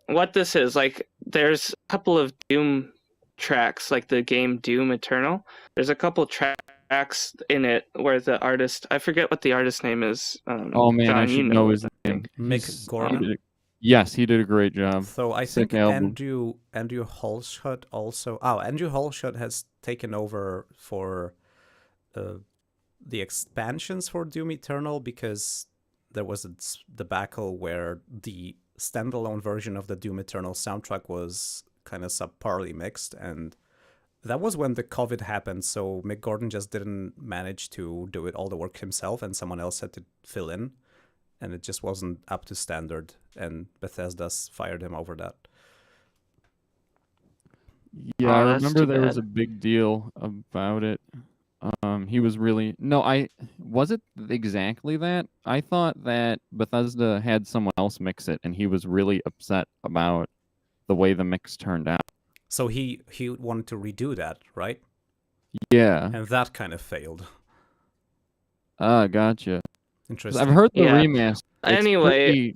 What this is, like, there's a couple of Doom tracks, like the game Doom Eternal. There's a couple tracks in it where the artist, I forget what the artist name is. Oh man, John, I should know his name. Mick Gordon. Yes, he did a great job. So I think Andrew Holshut also. Oh, Andrew Holshut has taken over for the expansions for Doom Eternal, because there was a debacle where the standalone version of the Doom Eternal soundtrack was kind of subparly mixed, and that was when the COVID happened, so Mick Gordon just didn't manage to do it all the work himself, and someone else had to fill in, and it just wasn't up to standard, and Bethesda's fired him over that. Yeah, I remember there was a big deal about it. He was really... No, was it exactly that? I thought that Bethesda had someone else mix it, and he was really upset about the way the mix turned out. So he wanted to redo that, right? Yeah. And that kind of failed. Ah, gotcha. Interesting. I've heard the remaster. Anyway.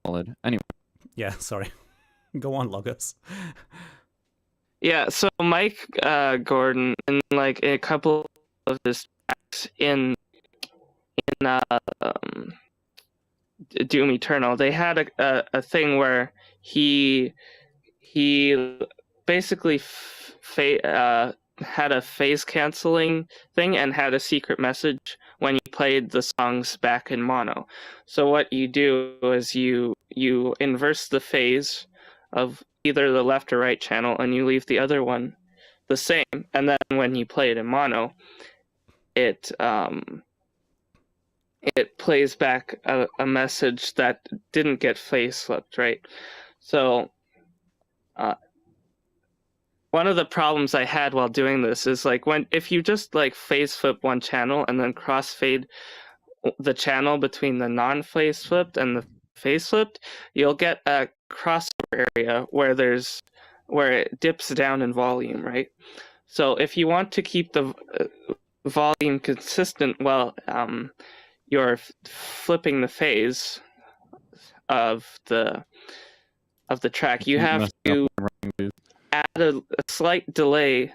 Solid. Anyway. Yeah, sorry. Go on, Logos. Yeah, so Mike Gordon, in like a couple of his tracks in Doom Eternal, they had a thing where he basically had a phase canceling thing and had a secret message when you played the songs back in mono. So what you do is you inverse the phase of either the left or right channel, and you leave the other one the same. And then when you play it in mono, it plays back a message that didn't get phase flipped, right? So one of the problems I had while doing this is like if you just like phase flip one channel and then crossfade the channel between the non-phase flipped and the phase flipped, you'll get a crossover area where it dips down in volume, right? So if you want to keep the volume consistent while you're flipping the phase of the track, you have to add a slight delay.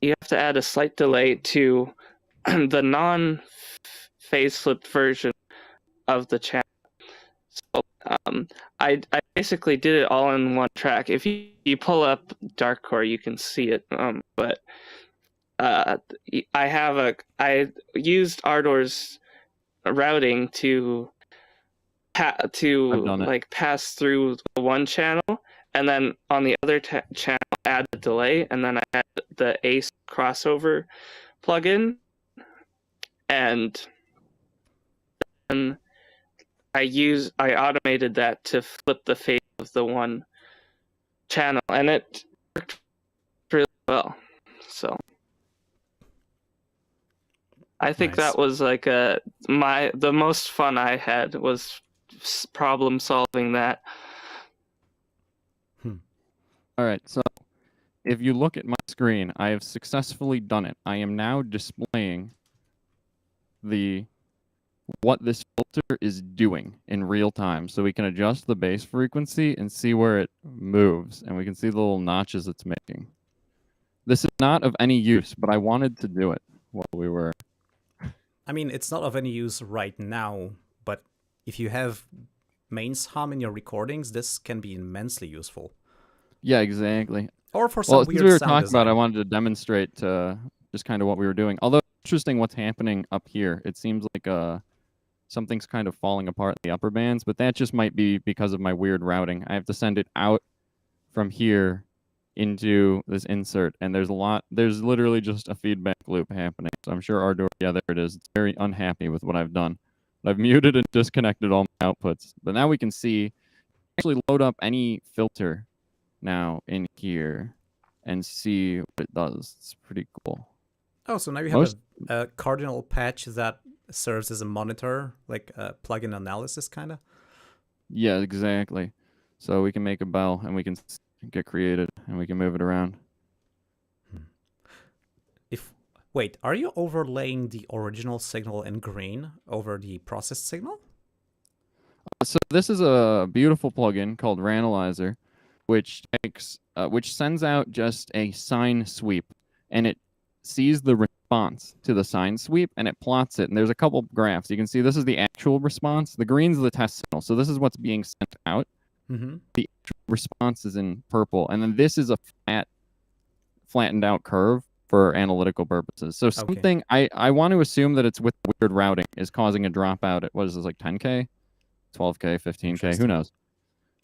You have to add a slight delay to the non-phase flipped version of the channel. So I basically did it all in one track. If you pull up Darkcore, you can see it. But I used Ardor's routing to like pass through the one channel, and then on the other channel add a delay, and then I had the Ace crossover plugin, and then I automated that to flip the phase of the one channel, and it worked really well. So I think Nice. that was like the most fun I had was problem solving that. All right, so if you look at my screen, I have successfully done it. I am now displaying what this filter is doing in real time, so we can adjust the bass frequency and see where it moves, and we can see the little notches it's making. This is not of any use, but I wanted to do it while we were. I mean, it's not of any use right now, but if you have mains hum in your recordings, this can be immensely useful. Yeah, exactly. Or for some Well, weird since we were sound talking design. about it, I wanted to demonstrate just kind of what we were doing. Although interesting what's happening up here. It seems like something's kind of falling apart in the upper bands, but that just might be because of my weird routing. I have to send it out from here into this insert, and there's literally just a feedback loop happening. So I'm sure Ardor, yeah, there it is. It's very unhappy with what I've done. I've muted and disconnected all my outputs. But now we can see, actually load up any filter now in here and see what it does. It's pretty cool. Oh, so now you have a cardinal patch that serves as a monitor, like a plugin analysis kind of? Yeah, exactly. So we can make a bell and we can get created and we can move it around. Wait, are you overlaying the original signal in green over the processed signal? So this is a beautiful plugin called Ranalyzer, which sends out just a sine sweep, and it sees the response to the sine sweep and it plots it. And there's a couple graphs. You can see this is the actual response. The green's the test signal. So this is what's being sent out. Mm-hmm. The actual response is in purple, and then this is a flattened out curve for analytical purposes. So something I want to assume that it's with weird routing is causing a dropout at, what is this, like 10K, 12K, 15K, who knows?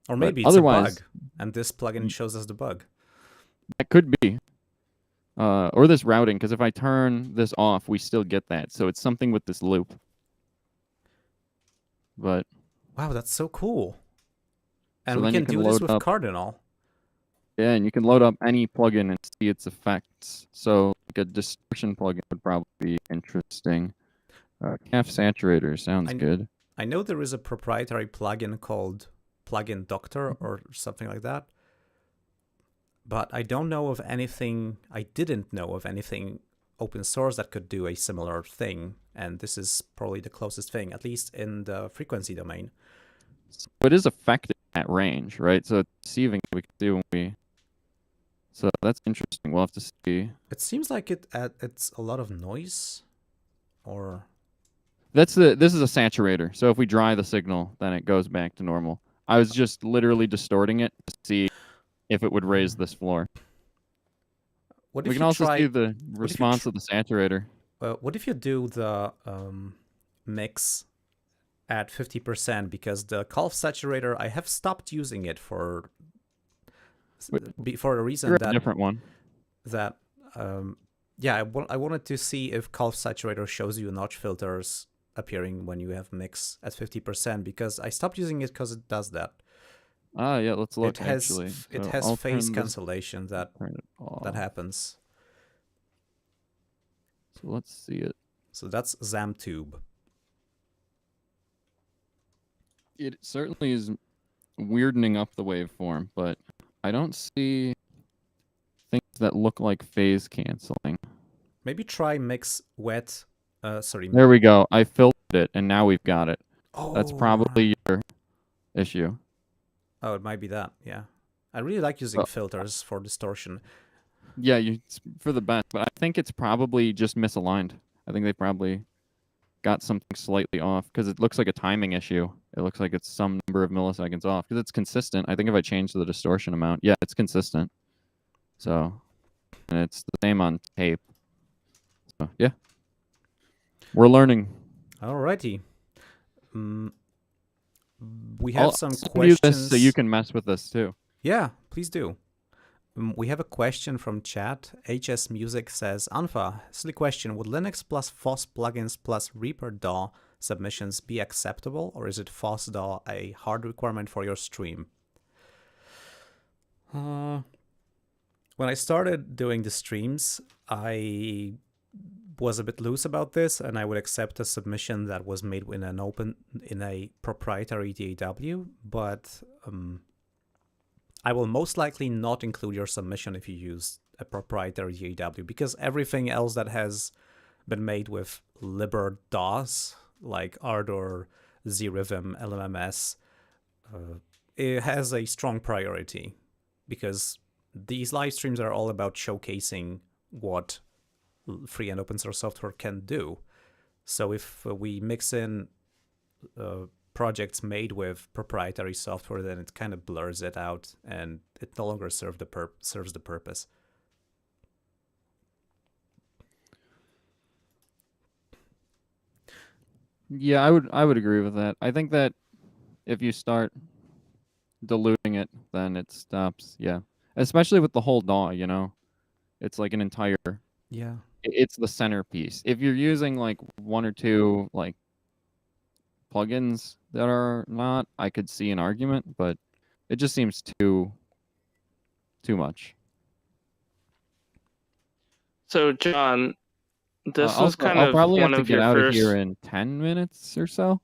Or maybe it's otherwise, a bug, and this plugin shows us the bug. That could be. Or this routing, because if I turn this off, we still get that. So it's something with this loop. But wow, that's so cool. And so we can do this with Cardinal. Yeah, and you can load up any plugin and see its effects. So like a distortion plugin would probably be interesting. Calf saturator sounds good. I know there is a proprietary plugin called Plugin Doctor or something like that. But I don't know of anything, I didn't know of anything open source that could do a similar thing. And this is probably the closest thing, at least in the frequency domain. So it is affected at range, right? So it's receiving we can do when we. So that's interesting. We'll have to see. It seems like it's a lot of noise, or This is a saturator. So if we dry the signal, then it goes back to normal. I was just literally distorting it to see if it would raise this floor. what We if can you also try? see the response of the saturator. What if you do the mix at 50%? Because the Calf saturator, I have stopped using it for a reason You're that a different one. that yeah, I wanted to see if Calf saturator shows you notch filters appearing when you have mix at 50%, because I stopped using it because it does that. Ah, yeah, let's look, It has actually. it So has I'll phase turn this- cancellation that turn it off. happens. So let's see it. So that's ZamTube. It certainly is weirding up the waveform, but I don't see things that look like phase canceling. Maybe try mix wet. Sorry. There we go. I filtered it, and now we've got it. Oh, That's probably your issue. Oh, it might be that. Yeah, I really like using Oh. filters for distortion. Yeah, it's for the best, but I think it's probably just misaligned. I think they probably got something slightly off because it looks like a timing issue. It looks like it's some number of milliseconds off because it's consistent. I think if I change the distortion amount, yeah, it's consistent. So, and it's the same on tape. So, yeah. We're learning. Alrighty. We have some send you questions. this so you can mess with this too. Yeah, please do. We have a question from chat. HS Music says, Unfa, silly question, would Linux plus FOSS plugins plus Reaper DAW submissions be acceptable, or is it FOSS DAW a hard requirement for your stream? When I started doing the streams, I was a bit loose about this, and I would accept a submission that was made in a proprietary DAW, but I will most likely not include your submission if you use a proprietary DAW, because everything else that has been made with liber DAWs, like Ardor, ZRhythm, LMMS, it has a strong priority, because these live streams are all about showcasing what free and open source software can do. So if we mix in projects made with proprietary software, then it kind of blurs it out and it no longer serves the purpose. Yeah, I would agree with that. I think that if you start diluting it, then it stops. Yeah, especially with the whole DAW, you know, it's like an entire. Yeah. It's the centerpiece. If you're using like one or two like plugins that are not, I could see an argument, but it just seems too much. So, John, this was Also, kind I'll of probably have one to of get your out of first. here in 10 minutes or so,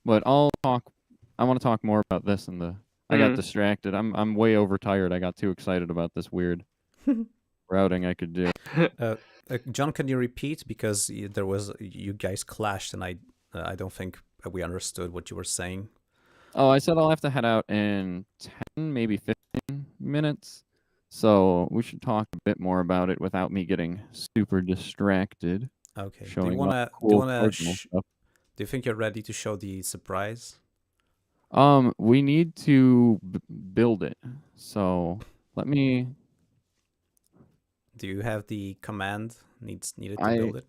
but I want to talk more about this in the. I got distracted. I'm way overtired. I got too excited about this weird routing I could do. John, can you repeat, because you guys clashed and I don't think we understood what you were saying. Oh, I said I'll have to head out in 10, maybe 15 minutes. So we should talk a bit more about it without me getting super distracted. Okay. Showing Do you think you're ready to show the surprise? We need to build it. So let me. Do you have the command needed to build it?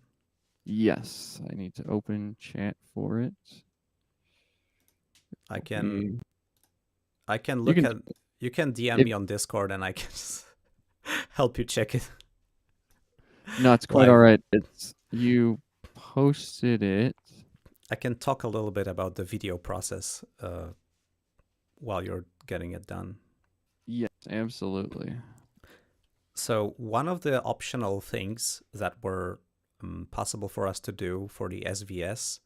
Yes, I need to open chat for it. I can look at. You can DM me on Discord and I can just help you check it. No, it's quite all right. You posted it. I can talk a little bit about the video process while you're getting it done. Yes, absolutely. So one of the optional things that were possible for us to do for the SVS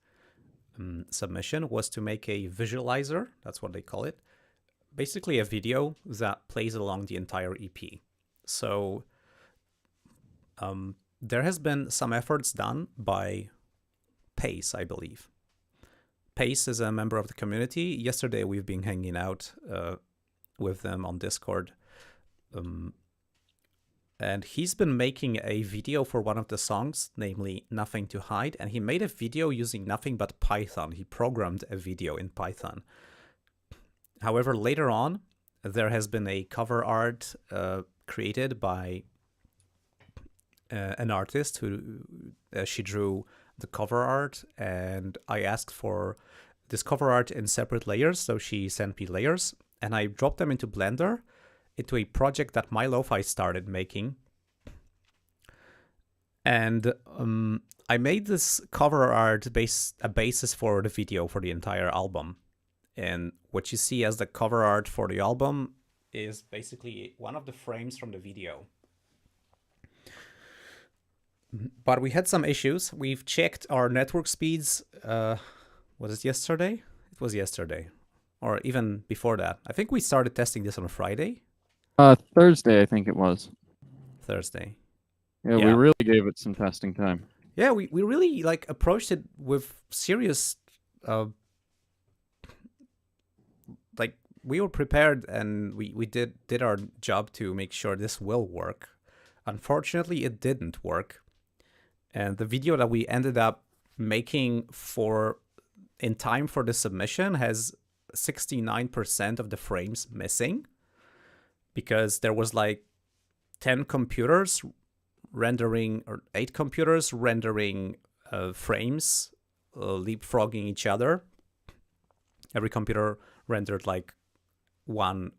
submission was to make a visualizer. That's what they call it. Basically a video that plays along the entire EP. So there has been some efforts done by Pace, I believe. Pace is a member of the community. Yesterday we've been hanging out with them on Discord. And he's been making a video for one of the songs, namely Nothing to Hide. And he made a video using nothing but Python. He programmed a video in Python. However, later on, there has been a cover art created by an artist who she drew the cover art, and I asked for this cover art in separate layers, so she sent me layers, and I dropped them into Blender into a project that my lo-fi started making. And I made this cover art a basis for the video for the entire album. And what you see as the cover art for the album is basically one of the frames from the video. But we had some issues. We've checked our network speeds. Was it yesterday? It was yesterday. Or even before that. I think we started testing this on a Friday. Thursday, I think it was. Thursday. Yeah, we really gave it some testing time. Yeah, we really like approached it with serious like we were prepared, and we did our job to make sure this will work. Unfortunately, it didn't work. And the video that we ended up making in time for the submission has 69% of the frames missing, because there was like 10 computers rendering, or 8 computers rendering frames, leapfrogging each other. Every computer rendered like one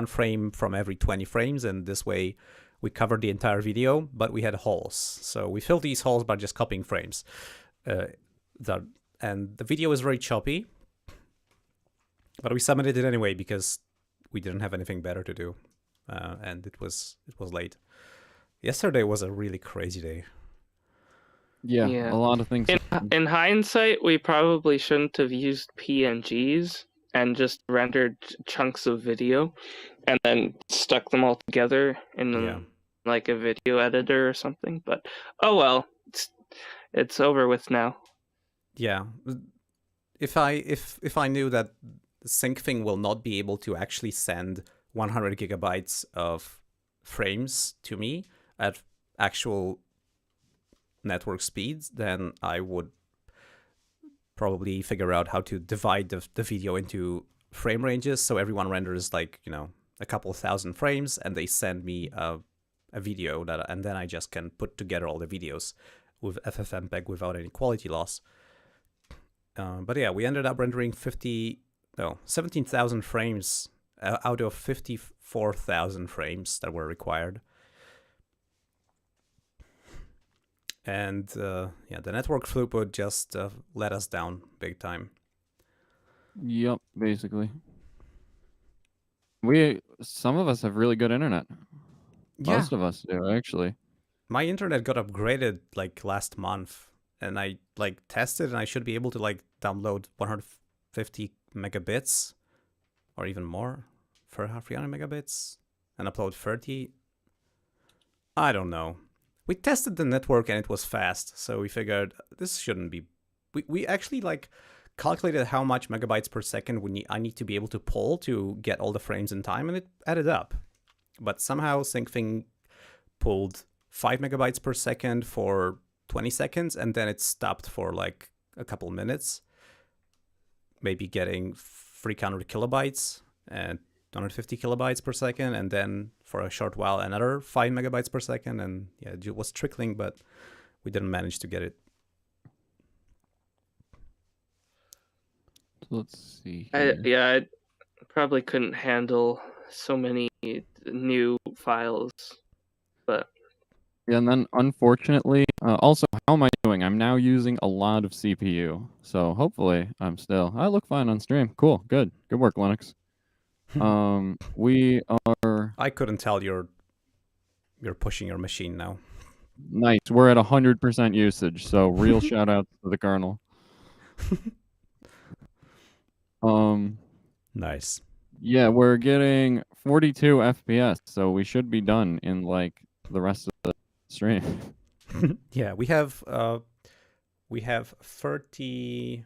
frame from every 20 frames, and this way we covered the entire video, but we had holes. So we filled these holes by just copying frames. And the video is very choppy, but we submitted it anyway because we didn't have anything better to do, and it was late. Yesterday was a really crazy day. Yeah. A lot of things. In hindsight, we probably shouldn't have used PNGs and just rendered chunks of video and then stuck them all together in like a video editor or something. But oh well, it's over with now. Yeah, if I knew that SyncThing will not be able to actually send 100 gigabytes of frames to me at actual network speeds, then I would probably figure out how to divide the video into frame ranges, so everyone renders like, you know, a couple thousand frames, and they send me a video and then I just can put together all the videos with FFmpeg without any quality loss. But yeah, we ended up rendering 17,000 frames out of 54,000 frames that were required. And the network throughput just let us down big time. Yep, basically. Some of us have really good internet. Yeah. Most of us do, actually. My internet got upgraded like last month, and I like tested, and I should be able to like download 150 megabits or even more for 300 megabits and upload 30. I don't know. We tested the network and it was fast, so we figured this shouldn't be. We actually like calculated how much megabytes per second I need to be able to pull to get all the frames in time, and it added up. But somehow SyncThing pulled 5 megabytes per second for 20 seconds, and then it stopped for like a couple minutes, maybe getting 300 kilobytes and 250 kilobytes per second, and then for a short while another 5 megabytes per second, and yeah, it was trickling, but we didn't manage to get it. Let's see. I probably couldn't handle so many new files, but Yeah, and then unfortunately, also, how am I doing? I'm now using a lot of CPU, so hopefully I look fine on stream. Cool, good work, Linux. We are. I couldn't tell you're pushing your machine now. Nice. We're at 100% usage, so real shout out to the kernel. Nice. Yeah, we're getting 42 FPS, so we should be done in like the rest of the stream. Yeah, we have we have 30,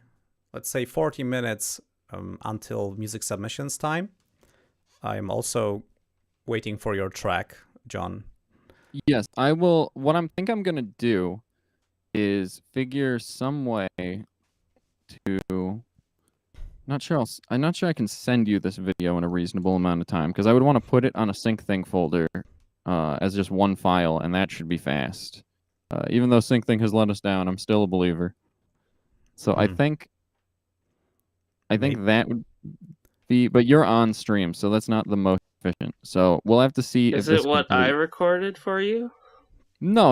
let's say 40 minutes until music submissions time. I'm also waiting for your track, John. Yes, I will. What I'm gonna do is figure some way to. I'm not sure I can send you this video in a reasonable amount of time because I would want to put it on a SyncThing folder as just one file, and that should be fast. Even though SyncThing has let us down, I'm still a believer. So I think that would be, but you're on stream, so that's not the most efficient. So we'll have to see if Is this it what I recorded for you? No.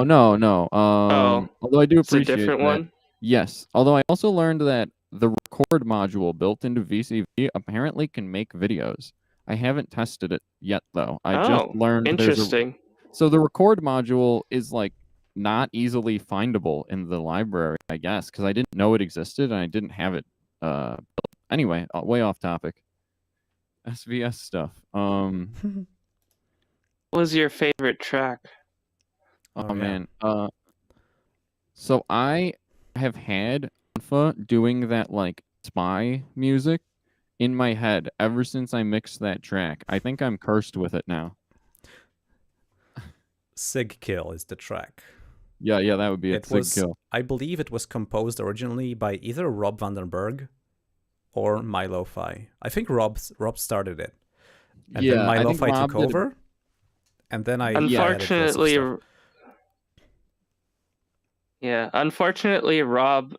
Although I do It's a appreciate different that. one? Yes. Although I also learned that the record module built into VCV apparently can make videos. I haven't tested it yet, though. I just learned interesting. So the record module is like not easily findable in the library, I guess, because I didn't know it existed and I didn't have it. Anyway, way off topic. SVS stuff. What was your favorite track? Oh man. So I have had unfa doing that like spy music in my head ever since I mixed that track. I think I'm cursed with it now. Sig Kill is the track. Yeah, that would be it. Was, Sig Kill. I believe it was composed originally by either Rob Vandenberg or MyLofi. I think Rob started it. And then MyLofi took over. And then unfortunately, unfortunately, Rob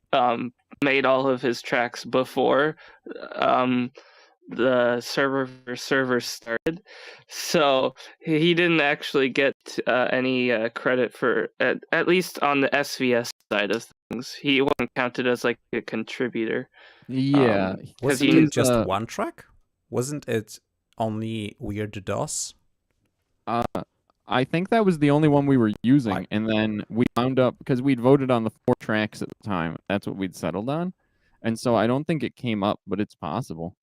made all of his tracks before the server started, so he didn't actually get any credit for at least on the SVS side of things. He wasn't counted as like a contributor. Yeah, wasn't it just one track? Wasn't it only Weird DOS? I think that was the only one we were using, and then we wound up, because we'd voted on the 4 tracks at the time. That's what we'd settled on, and so I don't think it came up, but it's possible.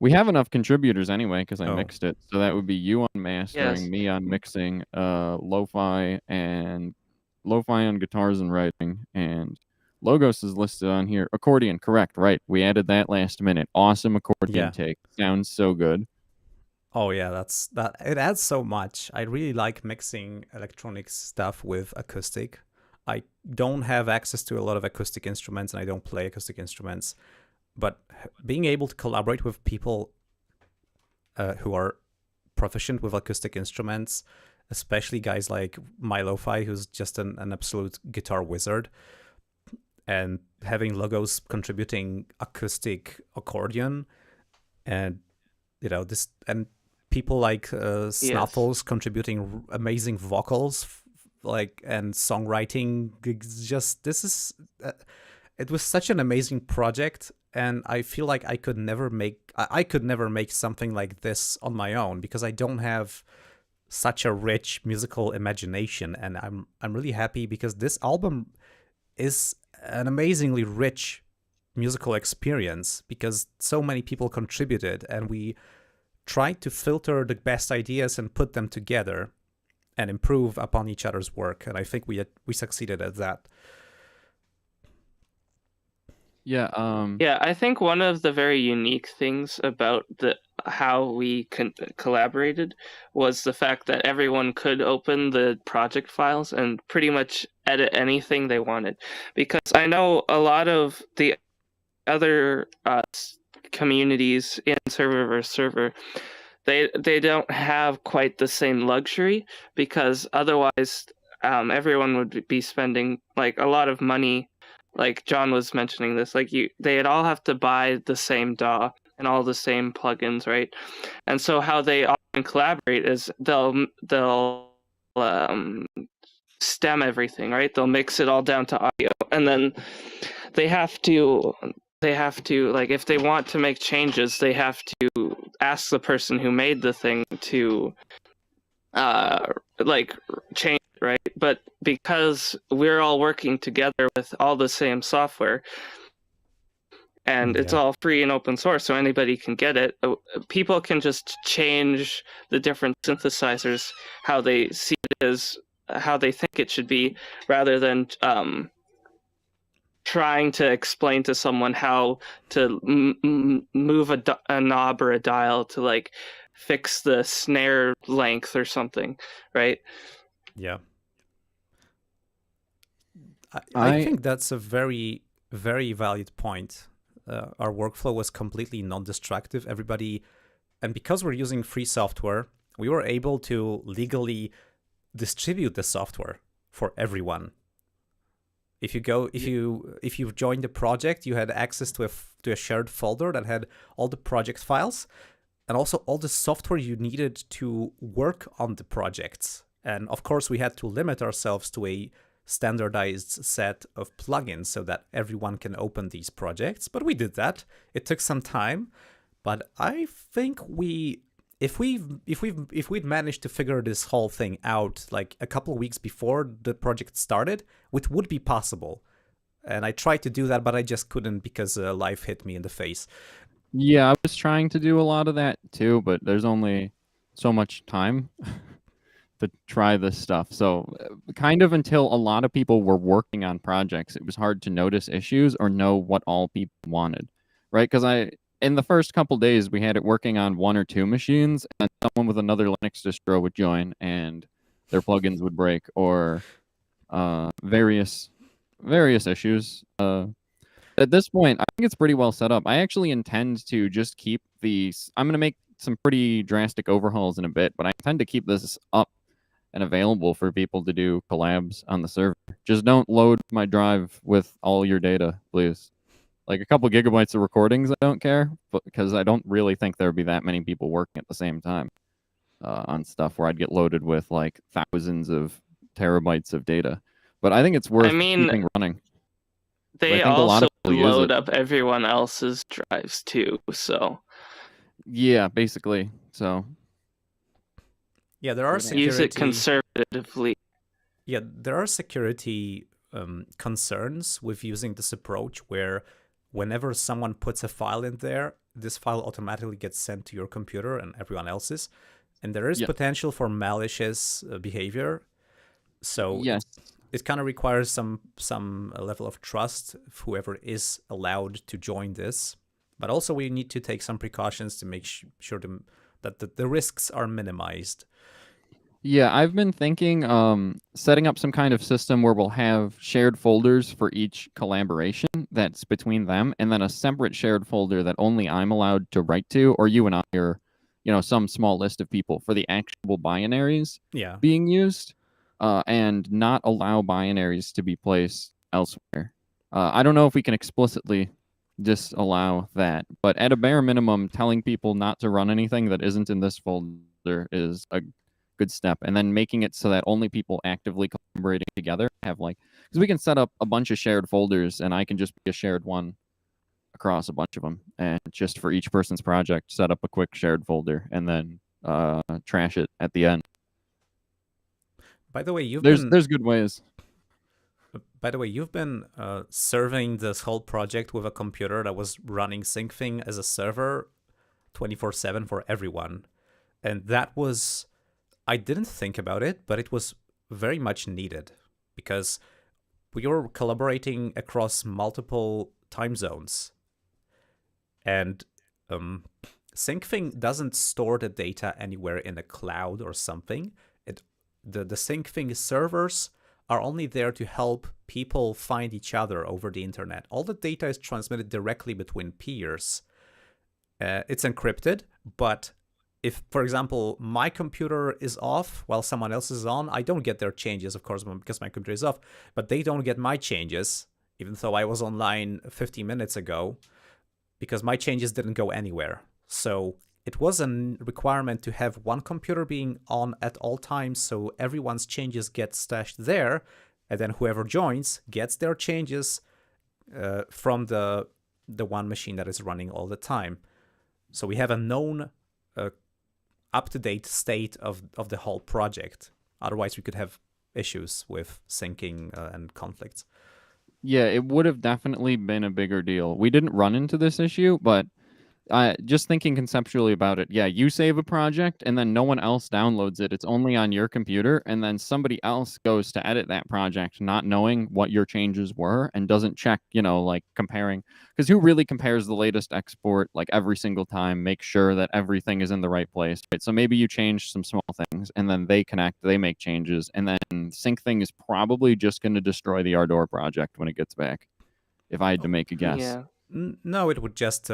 We have enough contributors anyway, because I mixed it, so that would be you on mastering, me on mixing, lo-fi on guitars and writing, and Logos is listed on here. Accordion, correct, right. We added that last minute. Awesome accordion take. Sounds so good. Oh yeah, it adds so much. I really like mixing electronic stuff with acoustic. I don't have access to a lot of acoustic instruments and I don't play acoustic instruments, but being able to collaborate with people who are proficient with acoustic instruments, especially guys like MyLofi, who's just an absolute guitar wizard, and having Logos contributing acoustic accordion, and people like Snuffles contributing amazing vocals, and songwriting. It was such an amazing project, and I feel like I could never make something like this on my own because I don't have such a rich musical imagination. And I'm really happy because this album is an amazingly rich musical experience because so many people contributed, and we tried to filter the best ideas and put them together and improve upon each other's work. And I think we succeeded at that. Yeah. I think one of the very unique things about how we collaborated was the fact that everyone could open the project files and pretty much edit anything they wanted. Because I know a lot of the other communities in server versus server, they don't have quite the same luxury, because otherwise everyone would be spending like a lot of money. Like John was mentioning this, like they'd all have to buy the same DAW and all the same plugins, right? And so how they often collaborate is they'll stem everything, right? They'll mix it all down to audio, and then they have to like, if they want to make changes, they have to ask the person who made the thing to like change, right? But because we're all working together with all the same software, and it's all free and open source, so anybody can get it, people can just change the different synthesizers how they see it as how they think it should be, rather than trying to explain to someone how to move a knob or a dial to like fix the snare length or something, right? Yeah. I think that's a very, very valid point. Our workflow was completely non-destructive. Everybody, and because we're using free software, we were able to legally distribute the software for everyone. If you joined the project, you had access to a shared folder that had all the project files and also all the software you needed to work on the projects. And of course, we had to limit ourselves to a standardized set of plugins so that everyone can open these projects. But we did that. It took some time, but I think if we'd managed to figure this whole thing out like a couple of weeks before the project started, it would be possible. And I tried to do that, but I just couldn't because life hit me in the face. Yeah, I was trying to do a lot of that too, but there's only so much time to try this stuff. So kind of until a lot of people were working on projects, it was hard to notice issues or know what all people wanted, right? Because in the first couple days, we had it working on 1 or 2 machines, and someone with another Linux distro would join, and their plugins would break, or various issues. At this point, I think it's pretty well set up. I actually intend to just keep these. I'm going to make some pretty drastic overhauls in a bit, but I intend to keep this up and available for people to do collabs on the server. Just don't load my drive with all your data, please. Like a couple gigabytes of recordings, I don't care, but because I don't really think there would be that many people working at the same time on stuff where I'd get loaded with like thousands of terabytes of data. But I think it's worth keeping running. They also load up everyone else's drives too, so. Yeah, basically. So. Yeah, there are security. Use it conservatively. Yeah, there are security concerns with using this approach where whenever someone puts a file in there, this file automatically gets sent to your computer and everyone else's. And there is potential for malicious behavior. So it kind of requires some level of trust of whoever is allowed to join this. But also we need to take some precautions to make sure that the risks are minimized. Yeah, I've been thinking setting up some kind of system where we'll have shared folders for each collaboration that's between them, and then a separate shared folder that only I'm allowed to write to, or you and I, or some small list of people for the actual binaries being used, and not allow binaries to be placed elsewhere. I don't know if we can explicitly disallow that, but at a bare minimum, telling people not to run anything that isn't in this folder is a good step, and then making it so that only people actively collaborating together have because we can set up a bunch of shared folders, and I can just be a shared one across a bunch of them, and just for each person's project set up a quick shared folder and then trash it at the end. By the way, there's good ways. By the way, you've been serving this whole project with a computer that was running SyncThing as a server 24/7 for everyone, and that was. I didn't think about it, but it was very much needed because we were collaborating across multiple time zones. And SyncThing doesn't store the data anywhere in a cloud or something. The SyncThing servers are only there to help people find each other over the internet. All the data is transmitted directly between peers. It's encrypted, but if, for example, my computer is off while someone else is on, I don't get their changes, of course, because my computer is off, but they don't get my changes, even though I was online 50 minutes ago, because my changes didn't go anywhere. So it was a requirement to have one computer being on at all times, so everyone's changes get stashed there, and then whoever joins gets their changes from the one machine that is running all the time. So we have a known up-to-date state of the whole project. Otherwise, we could have issues with syncing and conflicts. Yeah, it would have definitely been a bigger deal. We didn't run into this issue, but Just thinking conceptually about it, yeah, you save a project and then no one else downloads it. It's only on your computer, and then somebody else goes to edit that project not knowing what your changes were and doesn't check, like comparing. Because who really compares the latest export like every single time, make sure that everything is in the right place, right? So maybe you change some small things and then they connect, they make changes, and then sync thing is probably just going to destroy the Ardor project when it gets back, if I had to make a guess. Yeah. No, it would just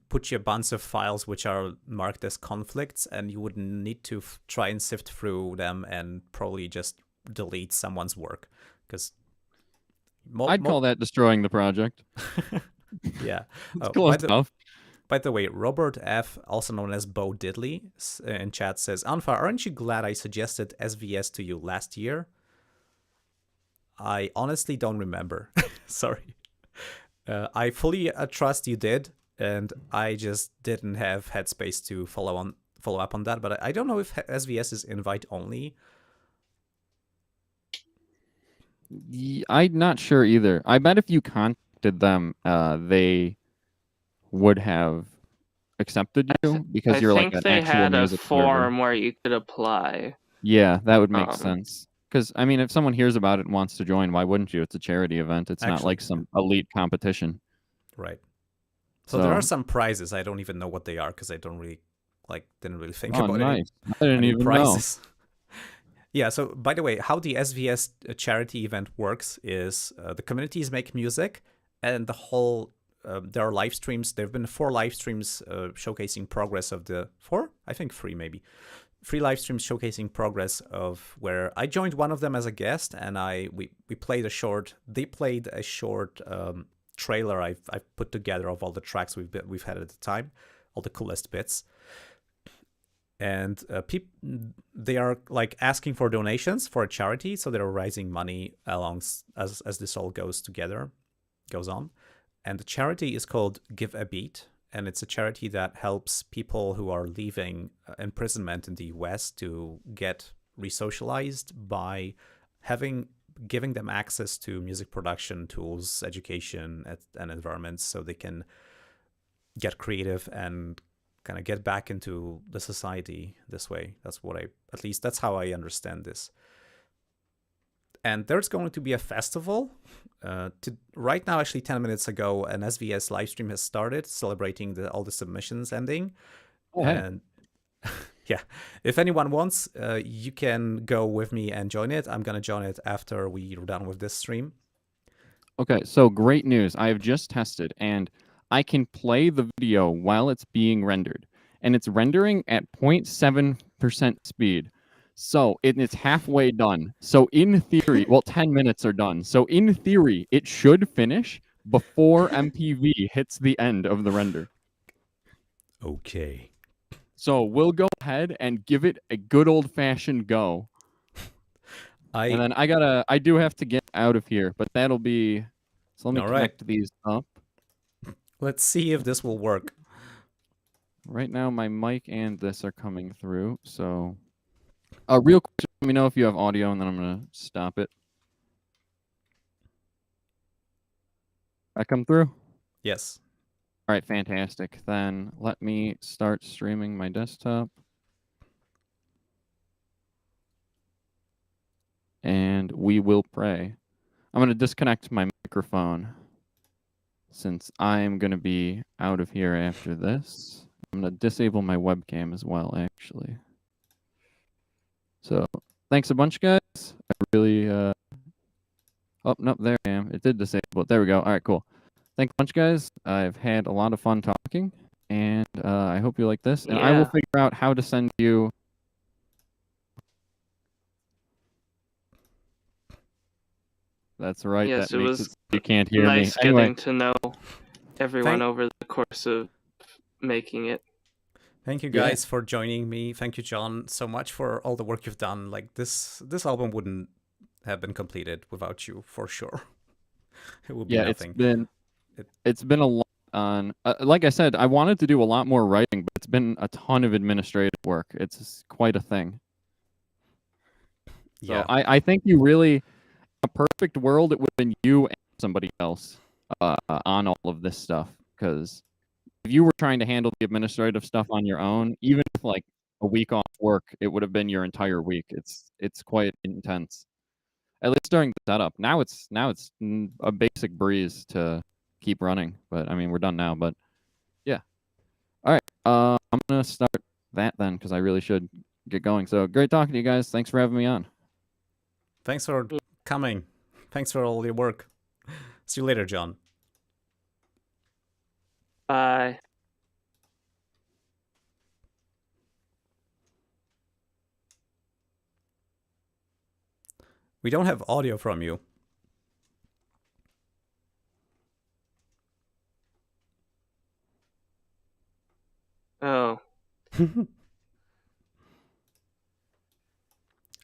put you a bunch of files which are marked as conflicts, and you would need to try and sift through them and probably just delete someone's work. Because I'd call that destroying the project. Yeah. It's close enough. By the way, Robert F., also known as Bo Diddley, in chat says, Unfa, aren't you glad I suggested SVS to you last year? I honestly don't remember. Sorry. I fully trust you did, and I just didn't have headspace to follow up on that. But I don't know if SVS is invite only. I'm not sure either. I bet if you contacted them, they would have accepted you because you're like an actual music I think they had a server. form where you could apply. Yeah, that would make sense. Because, I mean, if someone hears about it and wants to join, why wouldn't you? It's a charity event. It's not like some elite competition. Right. So there are some prizes. I don't even know what they are because I didn't really think about nice. it. I didn't even prizes. Know. Yeah, so by the way, how the SVS charity event works is the communities make music, and the whole, there are live streams. There have been 4 live streams showcasing progress of the 4? I think 3 maybe. 3 live streams showcasing progress of where I joined one of them as a guest, and we played they played a short trailer I've put together of all the tracks we've had at the time, all the coolest bits. And they are like asking for donations for a charity, so they're raising money along as this all goes on. And the charity is called Give a Beat, and it's a charity that helps people who are leaving imprisonment in the US to get resocialized by giving them access to music production tools, education, and environments, so they can get creative and kind of get back into the society this way. That's how I understand this. And there's going to be a festival. Right now, actually 10 minutes ago, an SVS live stream has started celebrating all the submissions ending. Oh, and yeah, if anyone wants, you can go with me and join it. I'm going to join it after we're done with this stream. Okay, so great news. I have just tested, and I can play the video while it's being rendered. And it's rendering at 0.7% speed. So it's halfway done. So in theory, 10 minutes are done. So in theory, it should finish before MPV hits the end of the render. Okay. So we'll go ahead and give it a good old-fashioned go. And then I do have to get out of here, but that'll be... So let me connect these up. Let's see if this will work. Right now, my mic and this are coming through, so... real quick, let me know if you have audio, and then I'm going to stop it. That come through? Yes. All right, fantastic. Then let me start streaming my desktop. And we will pray. I'm going to disconnect my microphone since I'm going to be out of here after this. I'm going to disable my webcam as well, actually. So, thanks a bunch, guys. I really, oh, no, there I am. It did disable it. There we go. All right, cool. Thanks a bunch, guys. I've had a lot of fun talking, and I hope you like this. And I will figure out how to send you... That's right. Yes, that it makes was it you can't hear nice me. Anyway. getting to know everyone over the course of making it. Thank you guys for joining me. Thank you, John, so much for all the work you've done. Like this album wouldn't have been completed without you, for sure. It would be nothing. It's been a lot on. Like I said, I wanted to do a lot more writing, but it's been a ton of administrative work. It's quite a thing. So yeah, I think you really, in a perfect world, it would have been you and somebody else on all of this stuff, because if you were trying to handle the administrative stuff on your own, even if like a week off work, it would have been your entire week. It's quite intense, at least during the setup. Now it's a basic breeze to keep running. But I mean, we're done now. But yeah, all right. I'm gonna start that then because I really should get going. So great talking to you guys. Thanks for having me on. Thanks for coming. Thanks for all your work. See you later, John. Bye. We don't have audio from you. Oh.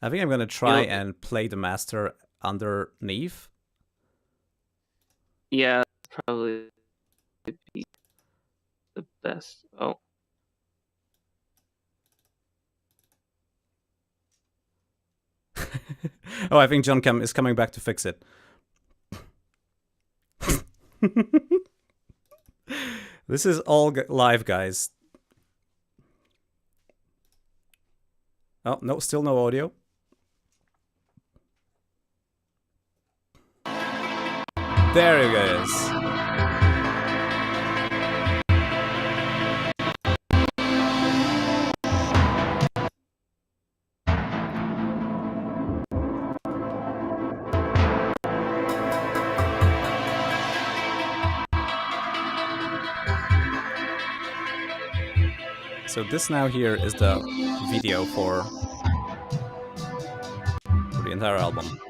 I think I'm gonna try and play the master underneath. Yeah, probably be the best. Oh. Oh, I think John is coming back to fix it. This is all live, guys. Oh, no, still no audio. There it goes. So this now here is the video for the entire album.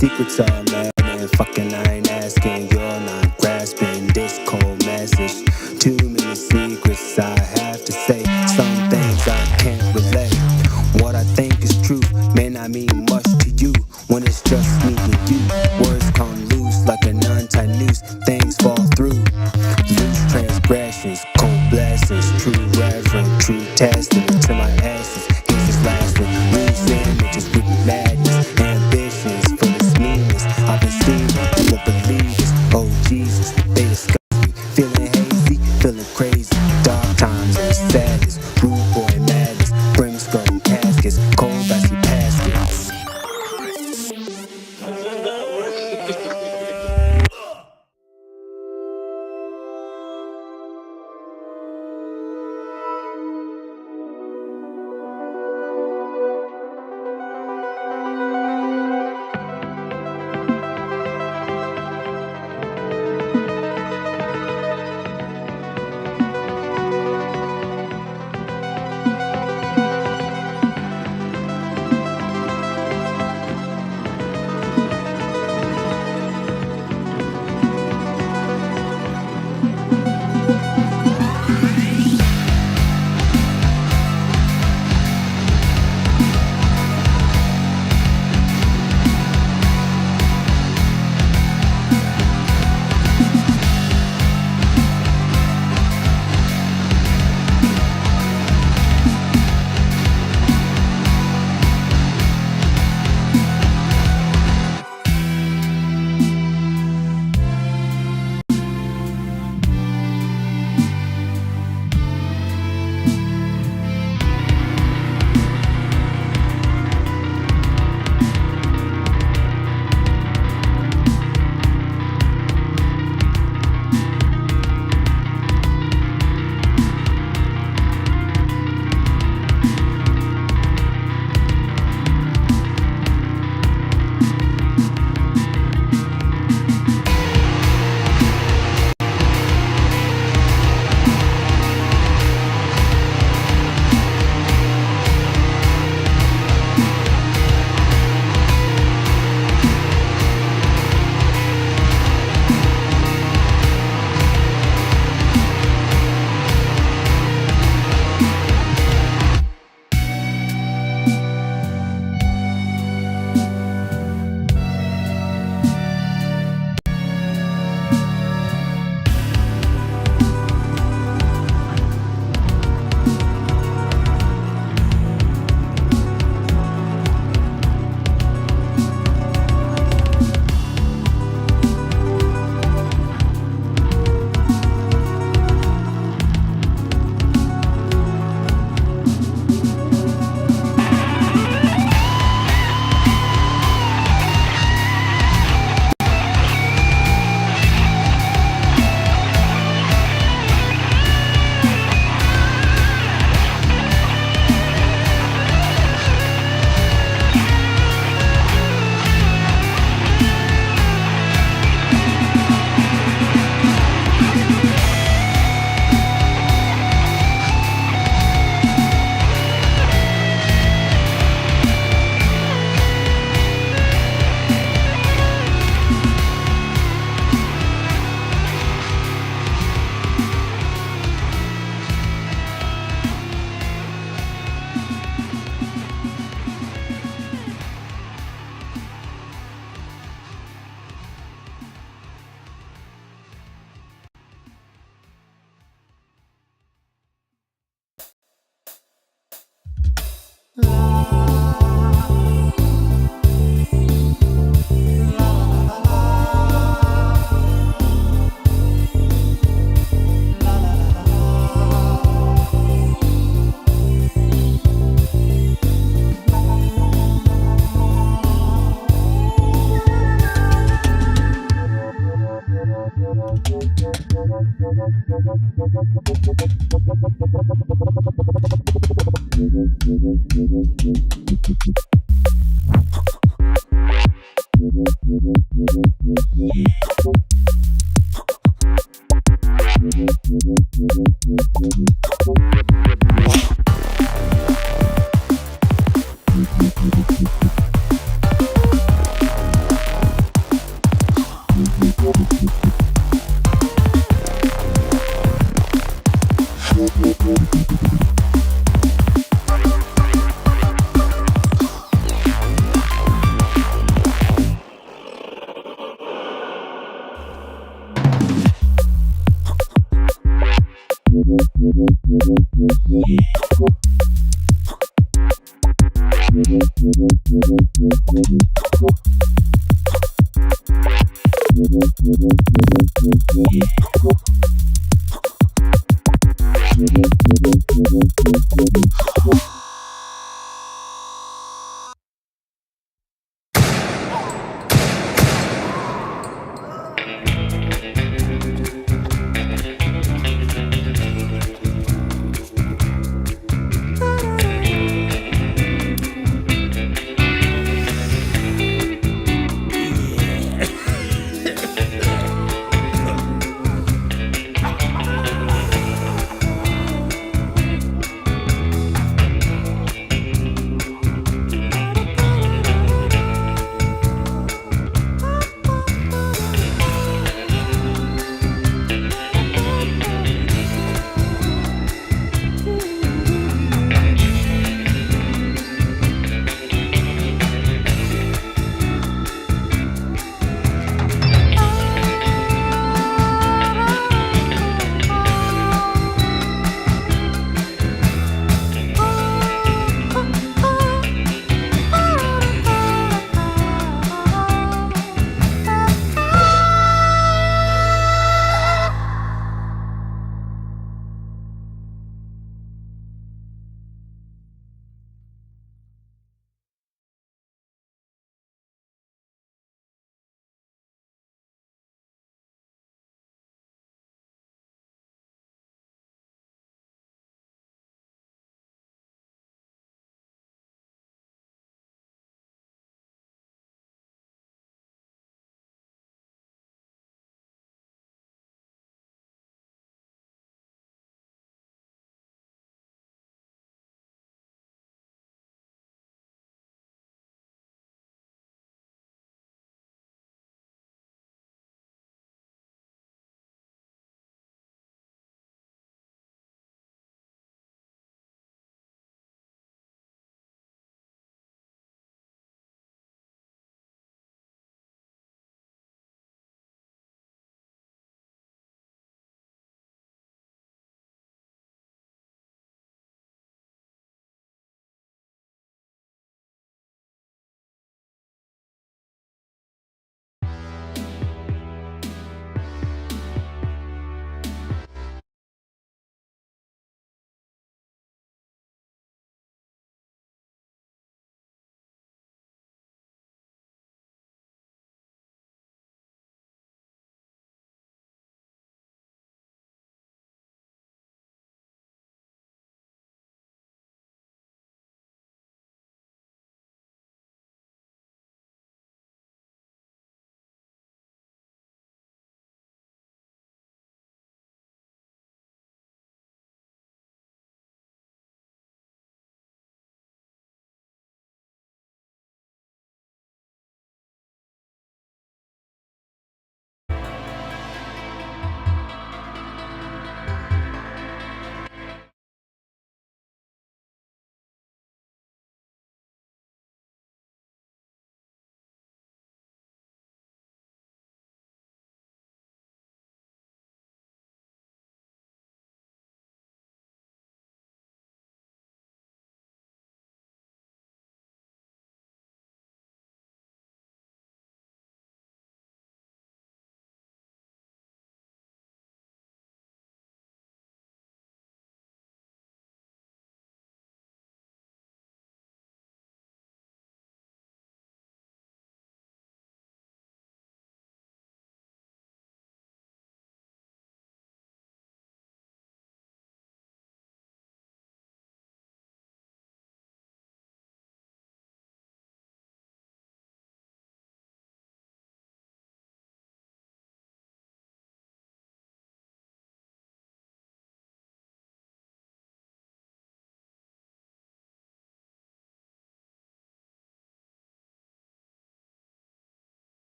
secrets are, man, and fucking I ain't asking. You're not grasping this cold message. Too many secrets I have to say. Some things I can't relate. What I think is true may not mean much to you when it's just me and you. Words come loose like an untied noose. Things fall through. Loose transgressions, cold blessings, true reverend, true testament to my essence. Here's this last one. Loose images with madness, ambitions for this meanness. I've been seeing the believers. Oh Jesus, they disgust me. Feeling hazy, feeling crazy. Dark times and sadness. Rude boy madness, brimstone caskets, cold icy baskets.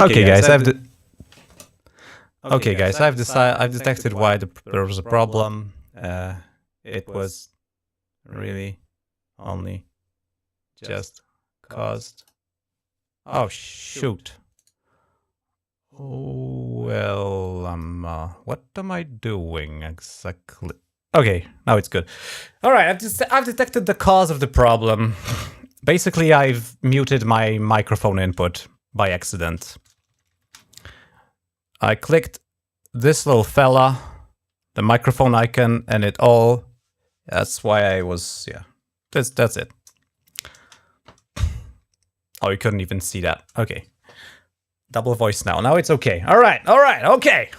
Okay, guys, I've detected why there was a problem. It was really only just caused. Oh shoot! Oh well, what am I doing exactly? Okay, now it's good. All right, I've detected the cause of the problem. Basically, I've muted my microphone input by accident. I clicked this little fella, the microphone icon, and it all. That's why I was, yeah. That's it. Oh, you couldn't even see that. Okay. Double voice now. Now it's okay. All right, okay.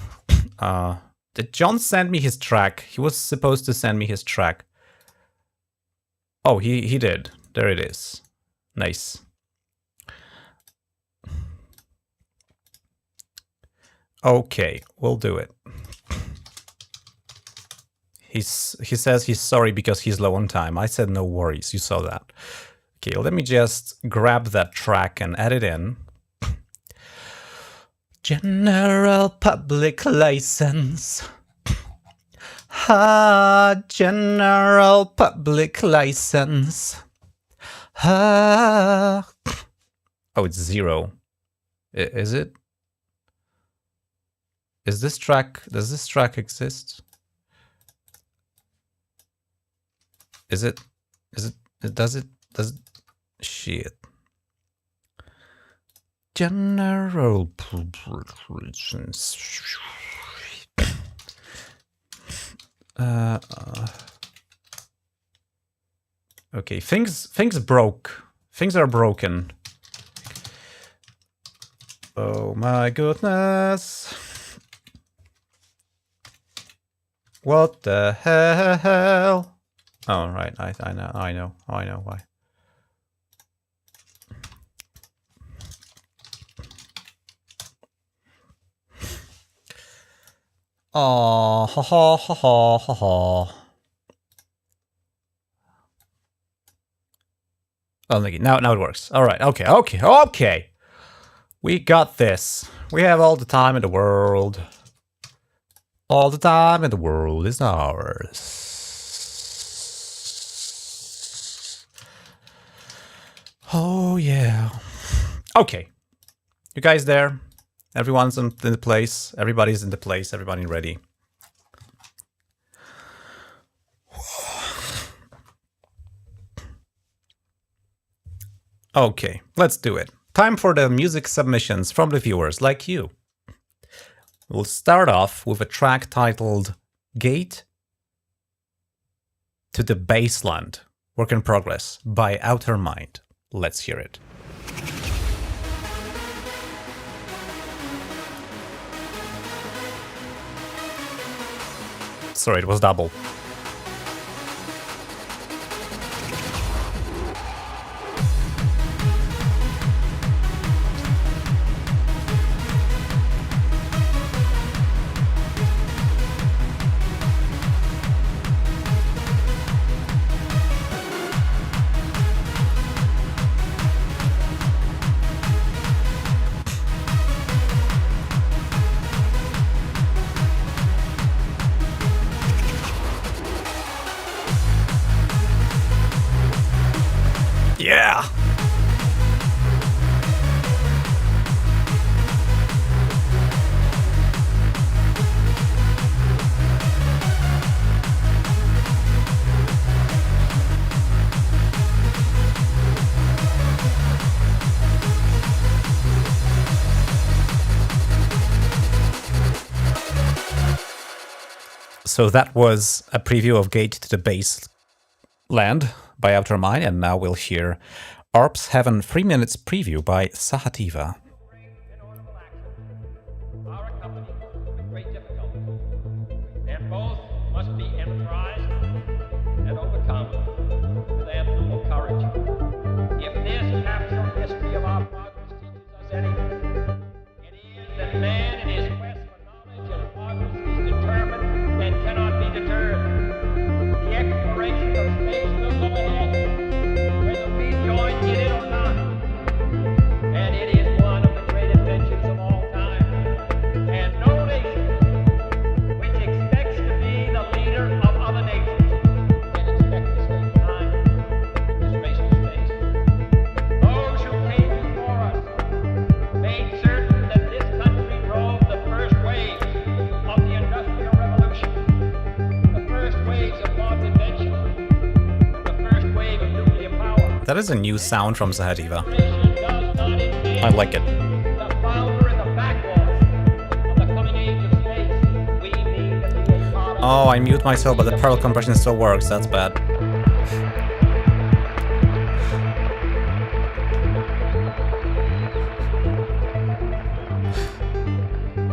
Did John send me his track? He was supposed to send me his track. Oh, he did. There it is. Nice. Okay, we'll do it. He says he's sorry because he's low on time. I said no worries, you saw that. Okay, let me just grab that track and add it in. General public license. General public license. Oh, it's 0. Is it? Does this track exist? Does it? Shit. General publications. Okay, things broke. Things are broken. Oh my goodness. What the hell? Oh, right, I know why. Oh, ha ha ha ha ha ha. Oh, now it works. All right, okay. We got this. We have all the time in the world. All the time in the world is ours. Oh, yeah. Okay. You guys there? Everyone's in the place. Everybody's in the place. Everybody ready. Okay, let's do it. Time for the music submissions from the viewers like you. We'll start off with a track titled Gate to the Baseland, Work in Progress by Outer Mind. Let's hear it. Sorry, it was double. Yeah! So that was a preview of Gate to the Baseland by Outer Mind, and now we'll hear ARP's Heaven 3 minutes preview by Sahativa. Are accompanied with great difficulty, and both must be enterprised and overcome with admirable courage. If this natural history of our progress teaches us anything, it is that man in his quest for knowledge and progress is determined and cannot be deterred. The exploration of space will go ahead, whether we join in it or not, and it is one That is a new sound from Sahativa. I like it. The founder and the backbone of the coming age of space. We need to be a part of Oh, I mute myself, but the parallel compression still works. That's bad.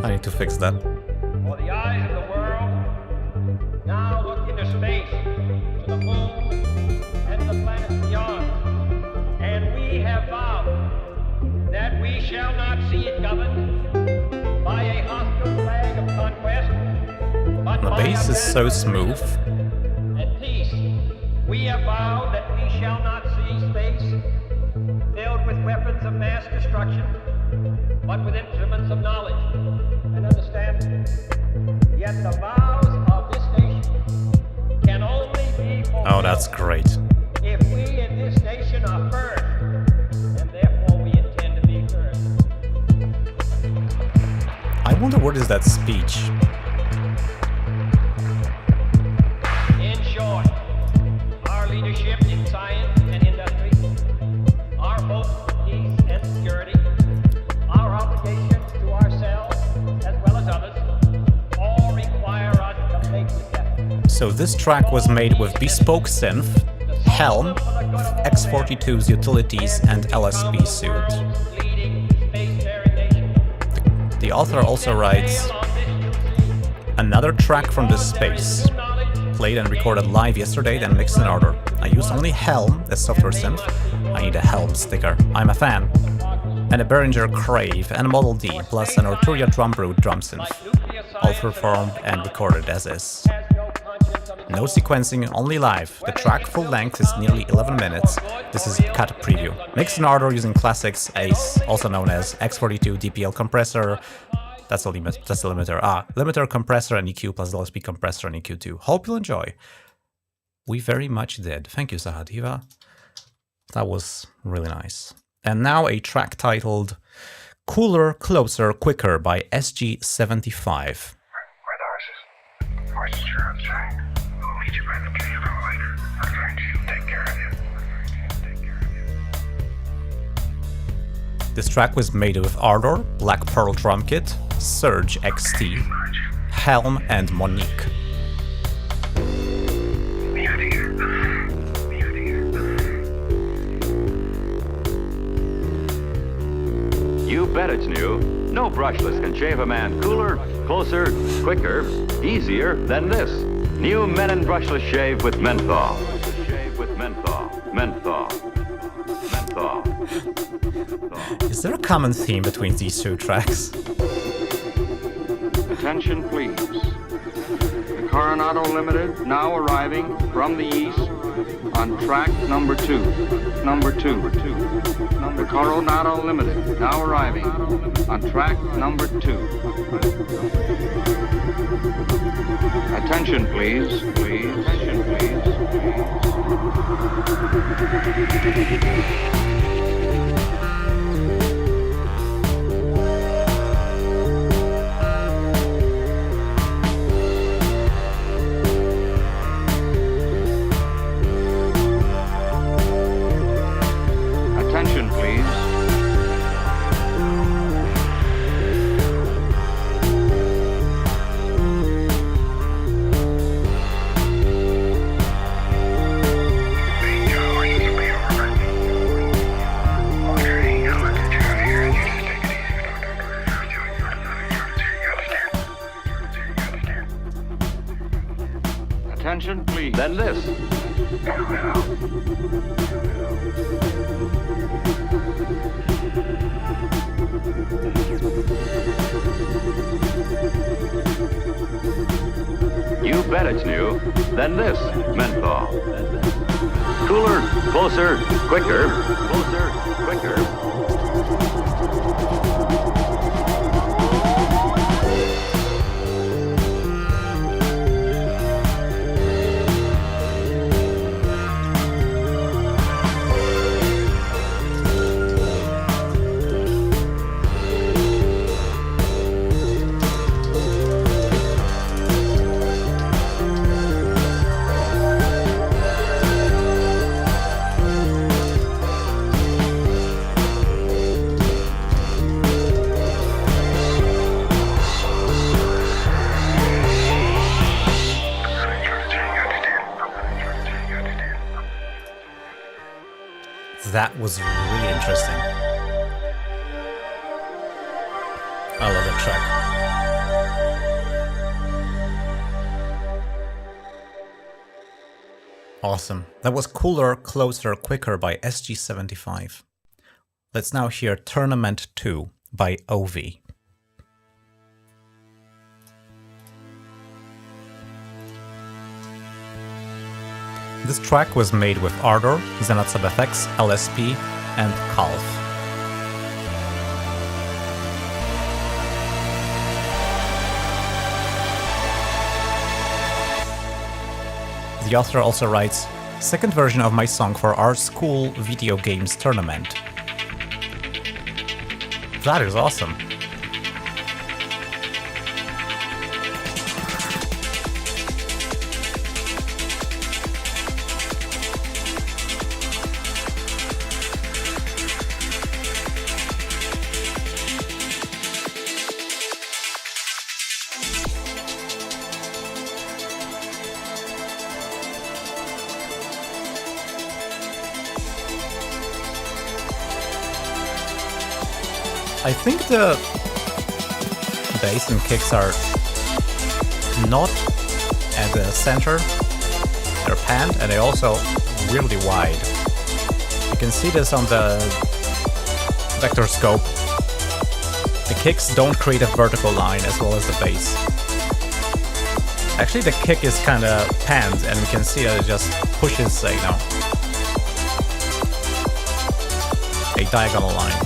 I need to fix that. For the eyes of the world now look into space, to the moon and the planets beyond. And we have vowed that we shall not see it governed by a hostile flag of conquest, but The by bass a is so smooth. and peace. We have vowed that we shall not see space filled with weapons of mass destruction, but with instruments of knowledge and understanding. Yet the vows of this nation can only be fulfilled Oh, that's great. if we in this nation are first, and therefore we intend to be first. I wonder what is that speech? In short, our leadership in science and industry, our hopes for peace and security, our obligations to ourselves as well as others, all require us to make the step. So this track was made with bespoke synth, Helm, X42's utilities, and LSP suite. Leading spacefaring nation. The author also writes, another track from this space, played and recorded live yesterday, then mixed in order. I use only Helm as software synth. I need a Helm sticker. I'm a fan. And a Behringer Crave and a Model D, plus an Arturia Drum Brute drum synth. All performed and recorded as is. No sequencing, only live. The track full length is nearly 11 minutes. This is a cut preview. Mixed in order using Classics ACE, also known as X42 DPL compressor. That's the limiter. Limiter, compressor, and EQ plus LSP compressor and EQ2. Hope you'll enjoy. We very much did. Thank you, Sahativa. That was really nice. And now a track titled Cooler, Closer, Quicker by SG75. This track was made with Ardor, Black Pearl Drum Kit, Surge XT, Helm, and Monique. You bet it's new. No brushless can shave a man cooler, closer, quicker, easier than this. New Men in Brushless Shave with Menthol. Shave with menthol. Menthol. Menthol. Is there a common theme between these two tracks? Attention please. The Coronado Limited now arriving from the east on track number 2. Number 2. The Coronado Limited now arriving on track number 2. Attention please. Please. Attention please. Attention please. Attention please. Then this. You bet it's new. Then this. Menthol. Cooler, closer, quicker. Closer, quicker. That was really interesting. I love that track. Awesome. That was Cooler, Closer, Quicker by SG75. Let's now hear Tournament 2 by OV. This track was made with Ardor, Zenith Sub FX, LSP, and Calf. The author also writes, second version of my song for our school video games tournament. That is awesome. I think the bass and kicks are not at the center, they're panned, and they're also weirdly wide. You can see this on the vector scope. The kicks don't create a vertical line as well as the bass. Actually, the kick is kind of panned, and we can see that it just pushes, you know, a diagonal line.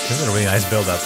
This is a really nice build-up.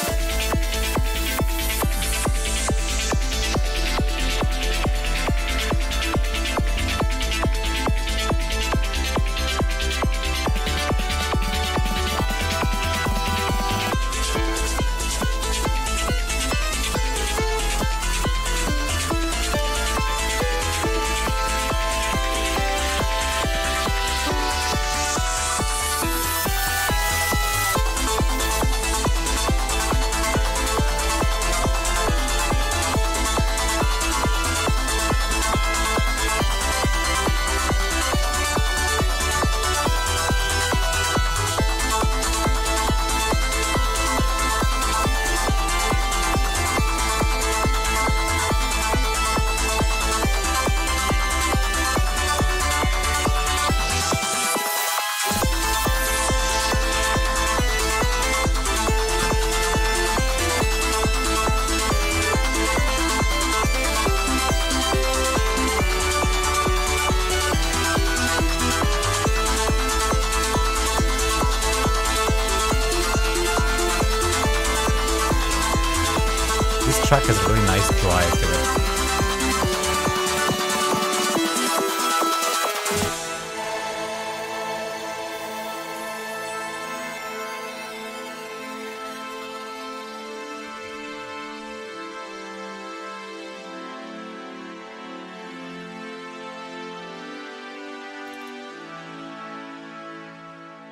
This track has a really nice drive to it.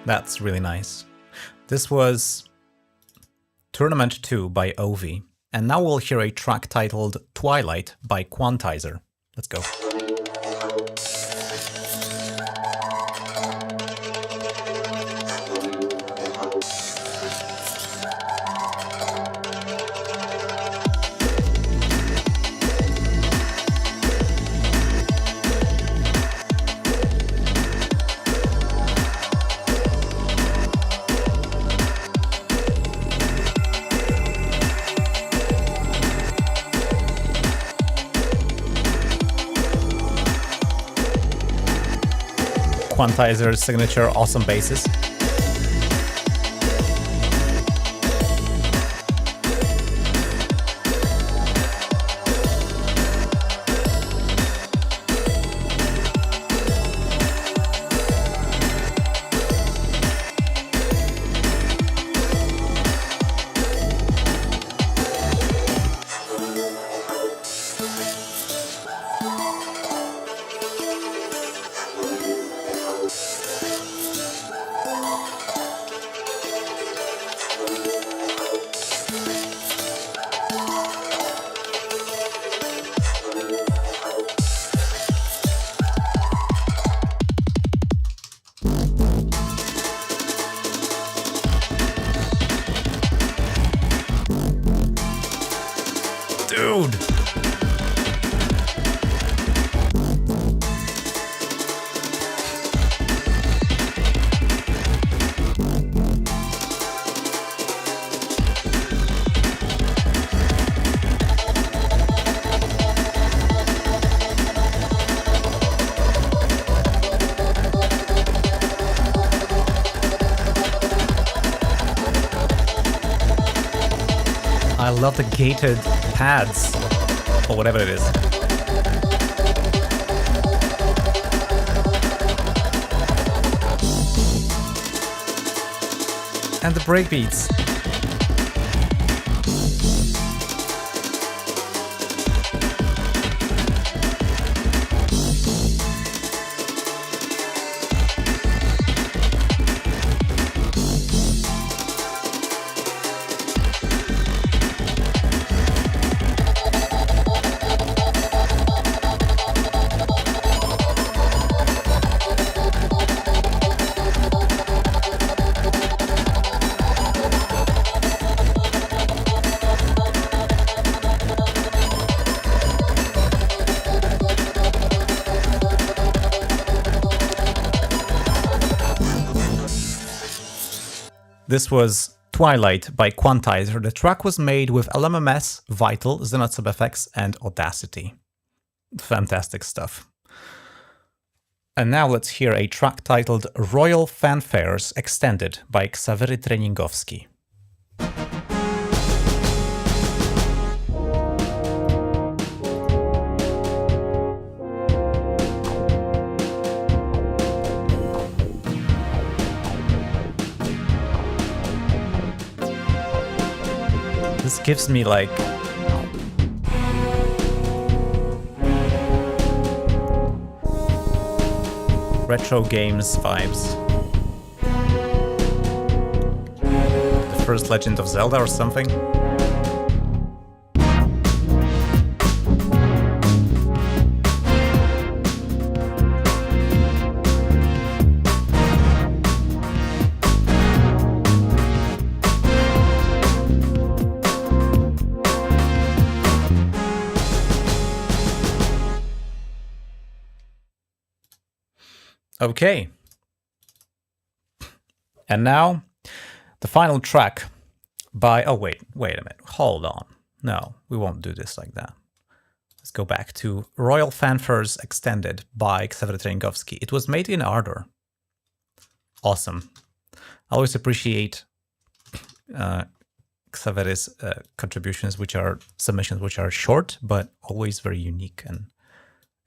That's really nice. This was Tournament 2 by Ovi, and now we'll hear a track titled Twilight by Quantizer. Let's go. Quantizer's signature awesome basses. Dude! I love the gated pads, or whatever it is. And the breakbeats. This was Twilight by Quantizer. The track was made with LMMS, Vital, Zenith SubFX, and Audacity. Fantastic stuff. And now let's hear a track titled Royal Fanfares Extended by Ksawery Treningowski. This gives me like retro games vibes. The first Legend of Zelda or something. Okay. And now, the final track by... Oh, wait a minute. Hold on. No, we won't do this like that. Let's go back to Royal Fanfares Extended by Ksawery Treningowski. It was made in Ardor. Awesome. I always appreciate Ksawery's contributions, submissions which are short, but always very unique and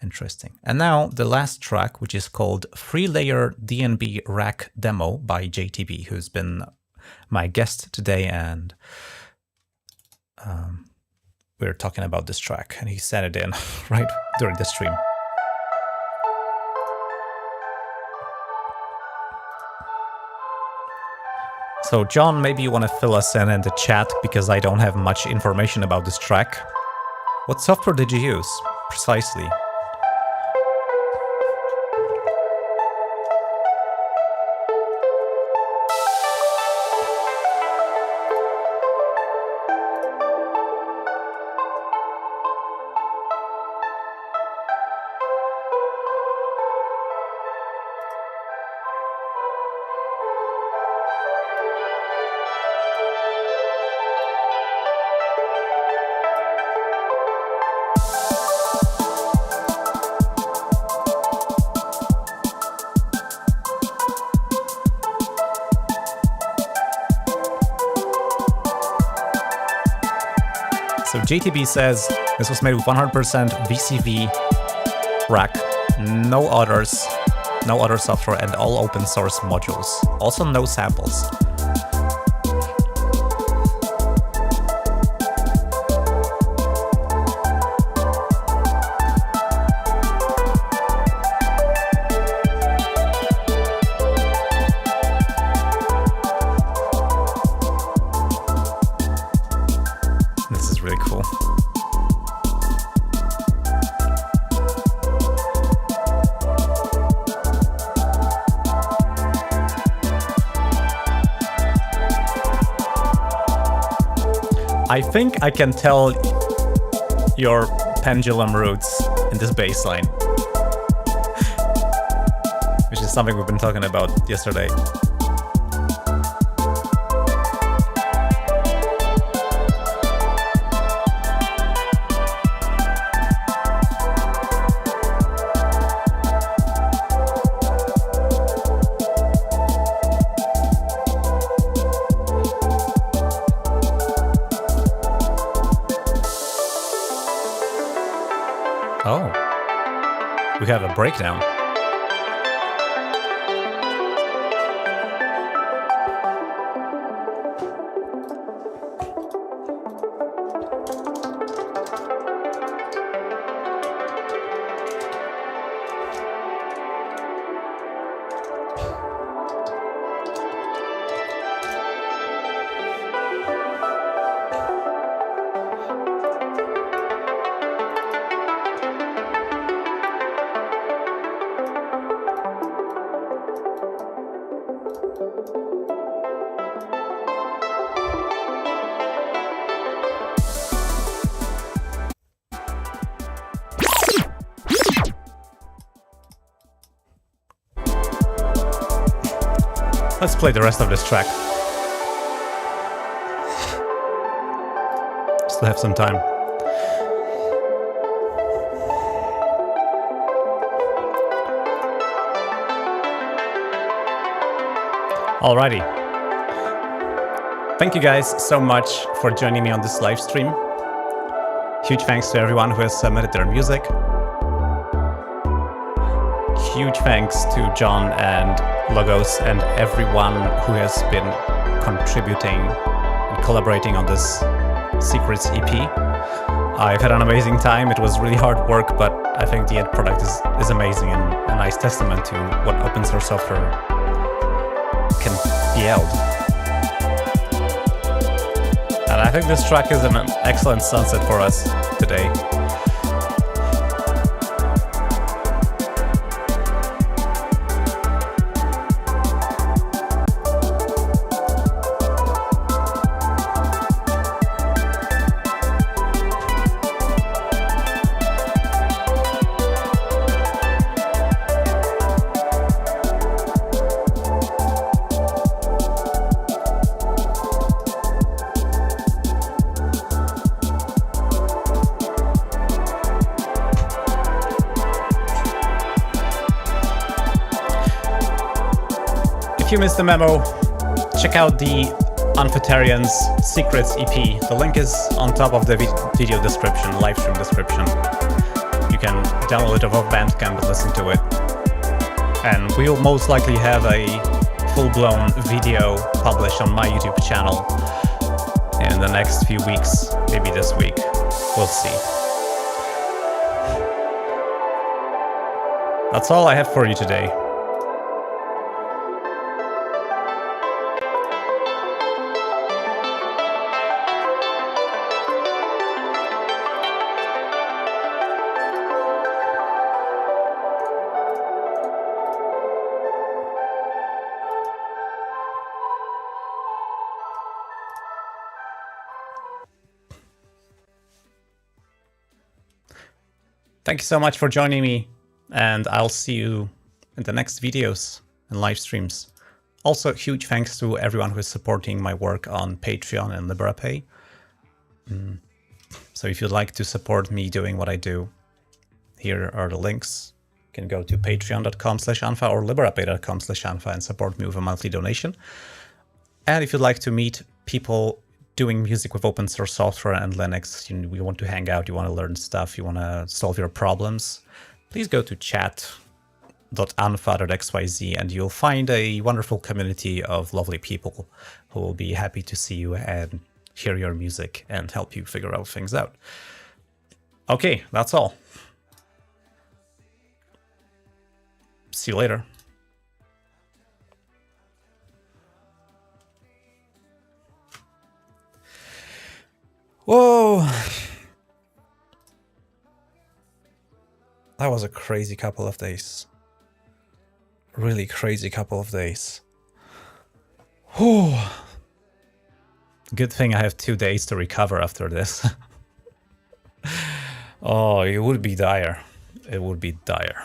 interesting. And now the last track, which is called 3-Layer DNB Rack Demo by JTB, who's been my guest today, and we're talking about this track, and he sent it in right during the stream. So John, maybe you want to fill us in the chat, because I don't have much information about this track. What software did you use precisely? So JTB says this was made with 100% VCV rack, no others, no other software, and all open source modules. Also no samples. This is really cool. I think I can tell your pendulum roots in this bass line, which is something we've been talking about yesterday. Oh, we have a breakdown. Let's play the rest of this track. Still have some time. Alrighty. Thank you guys so much for joining me on this live stream. Huge thanks to everyone who has submitted their music. Huge thanks to John and Logos and everyone who has been contributing and collaborating on this Secrets EP. I've had an amazing time. It was really hard work, but I think the end product is amazing and a nice testament to what open source software can yield. And I think this track is an excellent sunset for us today. If you missed the memo, check out the Unfatarians Secrets EP. The link is on top of the video description, live stream description. You can download it off Bandcamp and listen to it. And we'll most likely have a full-blown video published on my YouTube channel in the next few weeks, maybe this week. We'll see. That's all I have for you today. Thank you so much for joining me, and I'll see you in the next videos and live streams. Also, huge thanks to everyone who is supporting my work on Patreon and LiberaPay. So if you'd like to support me doing what I do, here are the links. You can go to patreon.com/unfa or liberapay.com/unfa and support me with a monthly donation. And if you'd like to meet people doing music with open source software and Linux, you want to hang out, you want to learn stuff, you want to solve your problems, please go to chat.unfa.xyz and you'll find a wonderful community of lovely people who will be happy to see you and hear your music and help you figure out things out. Okay, that's all. See you later. Whoa. That was a crazy couple of days. Really crazy couple of days. Whew. Good thing I have 2 days to recover after this. Oh, it would be dire. It would be dire.